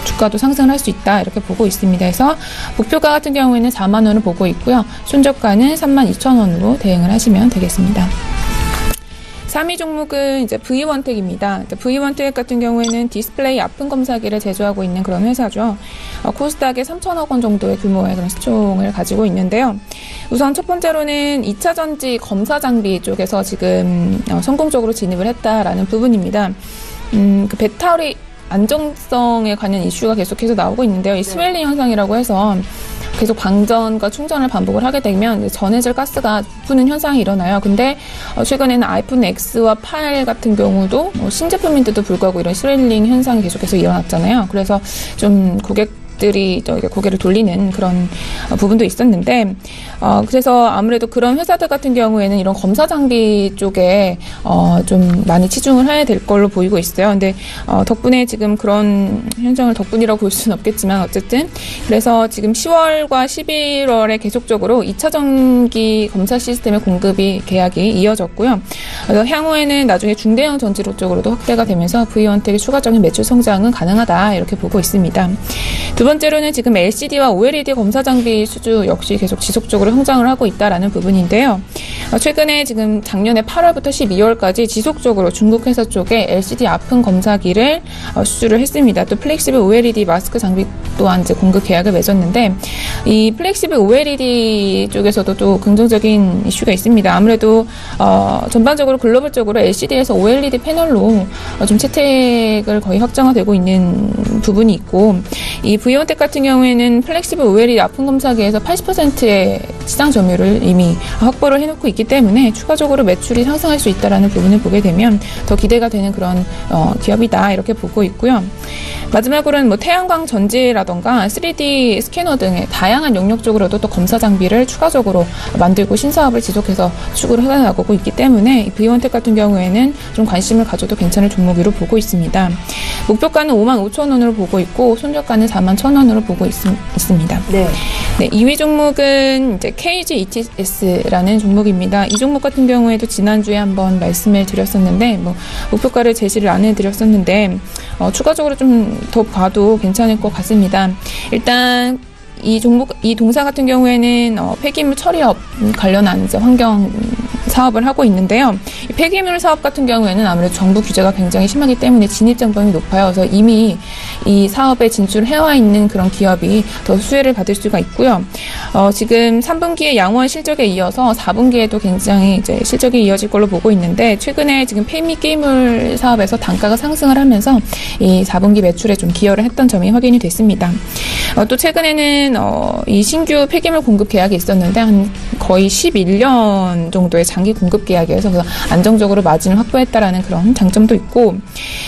주가도 상승을 할 수 있다 이렇게 보고 있습니다. 그래서 목표가 같은 경우에는 4만 원을 보고 있고요. 손절가는 32,000원으로 대응을 하시면 되겠습니다. 3위 종목은 이제 V원텍입니다. V원텍 같은 경우에는 디스플레이 아픈 검사기를 제조하고 있는 그런 회사죠. 코스닥에 3천억 원 정도의 규모의 그런 시총을 가지고 있는데요. 우선 첫 번째로는 2차 전지 검사 장비 쪽에서 지금 성공적으로 진입을 했다라는 부분입니다. 그 배터리 안정성에 관한 이슈가 계속해서 나오고 있는데요. 이 스웰링 현상이라고 해서 계속 방전과 충전을 반복을 하게 되면 전해질 가스가 부는 현상이 일어나요. 근데 최근에는 아이폰 X와 8 같은 경우도 신제품인데도 불구하고 이런 스웰링 현상이 계속해서 일어났잖아요. 그래서 좀 고객 기업들이 고개를 돌리는 그런 부분도 있었는데, 그래서 아무래도 그런 회사들 같은 경우에는 이런 검사 장비 쪽에 좀 많이 치중을 해야 될 걸로 보이고 있어요. 근데 덕분에 지금 그런 현상을 덕분이라고 볼 수는 없겠지만 어쨌든 그래서 지금 10월과 11월에 계속적으로 2차 전기 검사 시스템의 공급이 계약이 이어졌고요. 그래서 향후에는 나중에 중대형 전지로 쪽으로도 확대가 되면서 VON택의 추가적인 매출 성장은 가능하다 이렇게 보고 있습니다. 두 번째로는 지금 LCD와 OLED 검사 장비 수주 역시 계속 지속적으로 성장을 하고 있다라는 부분인데요. 최근에 지금 작년에 8월부터 12월까지 지속적으로 중국 회사 쪽에 LCD 아픈 검사기를 수주를 했습니다. 또 플렉시블 OLED 마스크 장비 또한 이제 공급 계약을 맺었는데 이 플렉시블 OLED 쪽에서도 또 긍정적인 이슈가 있습니다. 아무래도 전반적으로 글로벌적으로 LCD에서 OLED 패널로 좀 채택을 거의 확정화되고 있는 부분이 있고 이 VON택 같은 경우에는 플렉시블 OLED 아픈 검사기에서 80%의 시장 점유율을 이미 확보를 해놓고 있기 때문에 추가적으로 매출이 상승할 수 있다는 부분을 보게 되면 더 기대가 되는 그런 기업이다 이렇게 보고 있고요. 마지막으로는 뭐 태양광 전지라던가 3D 스캐너 등의 다양한 영역 쪽으로도 또 검사 장비를 추가적으로 만들고 신사업을 지속해서 추구를 해나가고 있기 때문에 VON택 같은 경우에는 좀 관심을 가져도 괜찮을 종목으로 보고 있습니다. 목표가는 55,000원으로 보고 있고 손절가는 41,000원으로 보고 있습니다. 네. 네, 2위 종목은 이제 KG ETS라는 종목입니다. 이 종목 같은 경우에도 지난주에 한번 말씀을 드렸었는데 뭐 목표가를 제시를 안 해드렸었는데 추가적으로 좀 더 봐도 괜찮을 것 같습니다. 일단 이 동사 같은 경우에는 폐기물 처리업 관련한 이제 환경 사업을 하고 있는데요. 이 폐기물 사업 같은 경우에는 아무래도 정부 규제가 굉장히 심하기 때문에 진입장벽이 높아요. 그래서 이미 이 사업에 진출해와 있는 그런 기업이 더 수혜를 받을 수가 있고요. 지금 3분기에 양호한 실적에 이어서 4분기에도 굉장히 이제 실적이 이어질 걸로 보고 있는데 최근에 지금 폐미 게임물 사업에서 단가가 상승을 하면서 이 4분기 매출에 좀 기여를 했던 점이 확인이 됐습니다. 또 최근에는 이 신규 폐기물 공급 계약이 있었는데 한 거의 11년 정도의 장기 공급 계약이어서 안정적으로 마진을 확보했다라는 그런 장점도 있고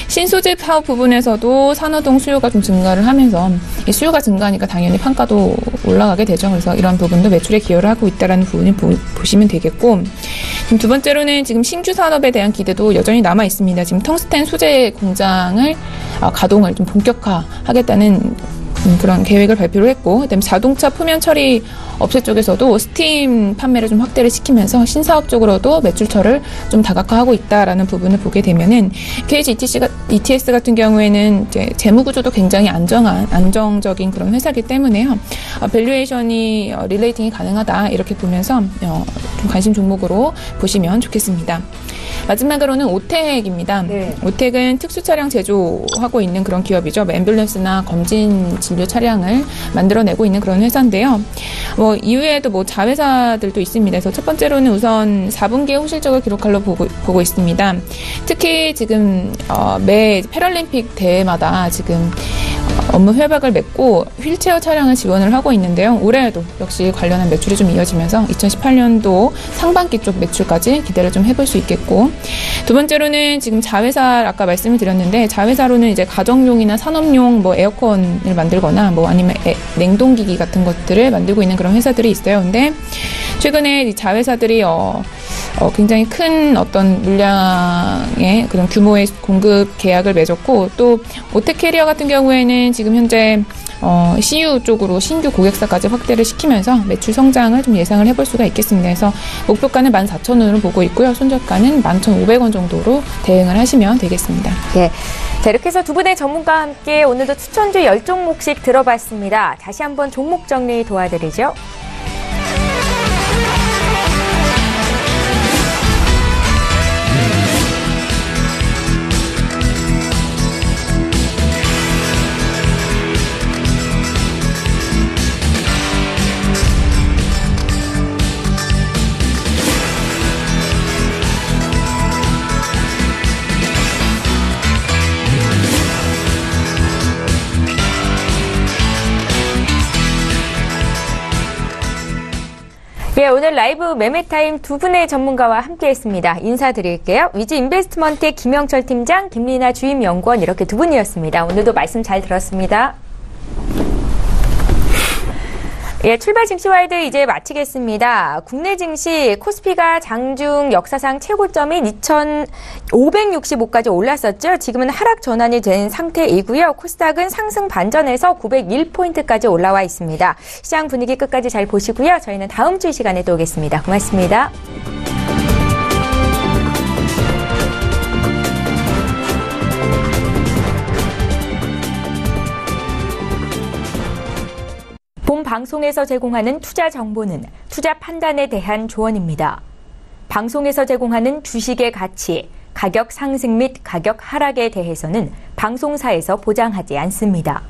신소재 사업 부분에서도 산화동 수요가 좀 증가를 하면서 이 수요가 증가하니까 당연히 판가도 올라가게 되죠. 그래서 이런 부분도 매출에 기여를 하고 있다라는 부분을 보시면 되겠고 두 번째로는 지금 신규 산업에 대한 기대도 여전히 남아 있습니다. 지금 텅스텐 소재 공장을 가동을 좀 본격화하겠다는 그런 계획을 발표를 했고, 그다음에 자동차 표면 처리 업체 쪽에서도 스팀 판매를 좀 확대를 시키면서 신사업 쪽으로도 매출처를 좀 다각화하고 있다라는 부분을 보게 되면은 KG ETS 같은 경우에는 이제 재무 구조도 굉장히 안정적인 그런 회사이기 때문에요. 밸류에이션이 릴레이팅이 가능하다 이렇게 보면서 좀 관심 종목으로 보시면 좋겠습니다. 마지막으로는 오텍입니다. 네. 오텍은 특수 차량 제조하고 있는 그런 기업이죠. 앰뷸런스나 검진 진료 차량을 만들어내고 있는 그런 회사인데요. 이외에도 자회사들도 있습니다. 그래서 첫 번째로는 우선 4분기에 호실적을 기록할로 보고 있습니다. 특히 지금 매 패럴림픽 대회마다 지금 업무 협약을 맺고 휠체어 차량을 지원을 하고 있는데요. 올해에도 역시 관련한 매출이 좀 이어지면서 2018년도 상반기 쪽 매출까지 기대를 좀 해볼 수 있겠고 두 번째로는 지금 자회사 아까 말씀을 드렸는데 자회사로는 이제 가정용이나 산업용 에어컨을 만들거나 아니면 냉동기기 같은 것들을 만들고 있는 그런 회사들이 있어요. 근데 최근에 이 자회사들이 굉장히 큰 어떤 물량의 그런 규모의 공급 계약을 맺었고 또 오텍 캐리어 같은 경우에는 지금 현재 CU 쪽으로 신규 고객사까지 확대를 시키면서 매출 성장을 좀 예상을 해볼 수가 있겠습니다. 그래서 목표가는 14,000원으로 보고 있고요. 손절가는 11,500원 정도로 대응을 하시면 되겠습니다. 네. 자, 이렇게 해서 두 분의 전문가와 함께 오늘도 추천주 10종목씩 들어봤습니다. 다시 한번 종목 정리 도와드리죠. 예, 오늘 라이브 매매타임 두 분의 전문가와 함께했습니다. 인사드릴게요. 위즈인베스트먼트의 김영철 팀장, 김리나 주임연구원 이렇게 두 분이었습니다. 오늘도 말씀 잘 들었습니다. 예, 출발 증시와이드 이제 마치겠습니다. 국내 증시 코스피가 장중 역사상 최고점인 2,565까지 올랐었죠. 지금은 하락 전환이 된 상태이고요. 코스닥은 상승 반전해서 901포인트까지 올라와 있습니다. 시장 분위기 끝까지 잘 보시고요. 저희는 다음 주 이 시간에 또 오겠습니다. 고맙습니다. 본 방송에서 제공하는 투자 정보는 투자 판단에 대한 조언입니다. 방송에서 제공하는 주식의 가치, 가격 상승 및 가격 하락에 대해서는 방송사에서 보장하지 않습니다.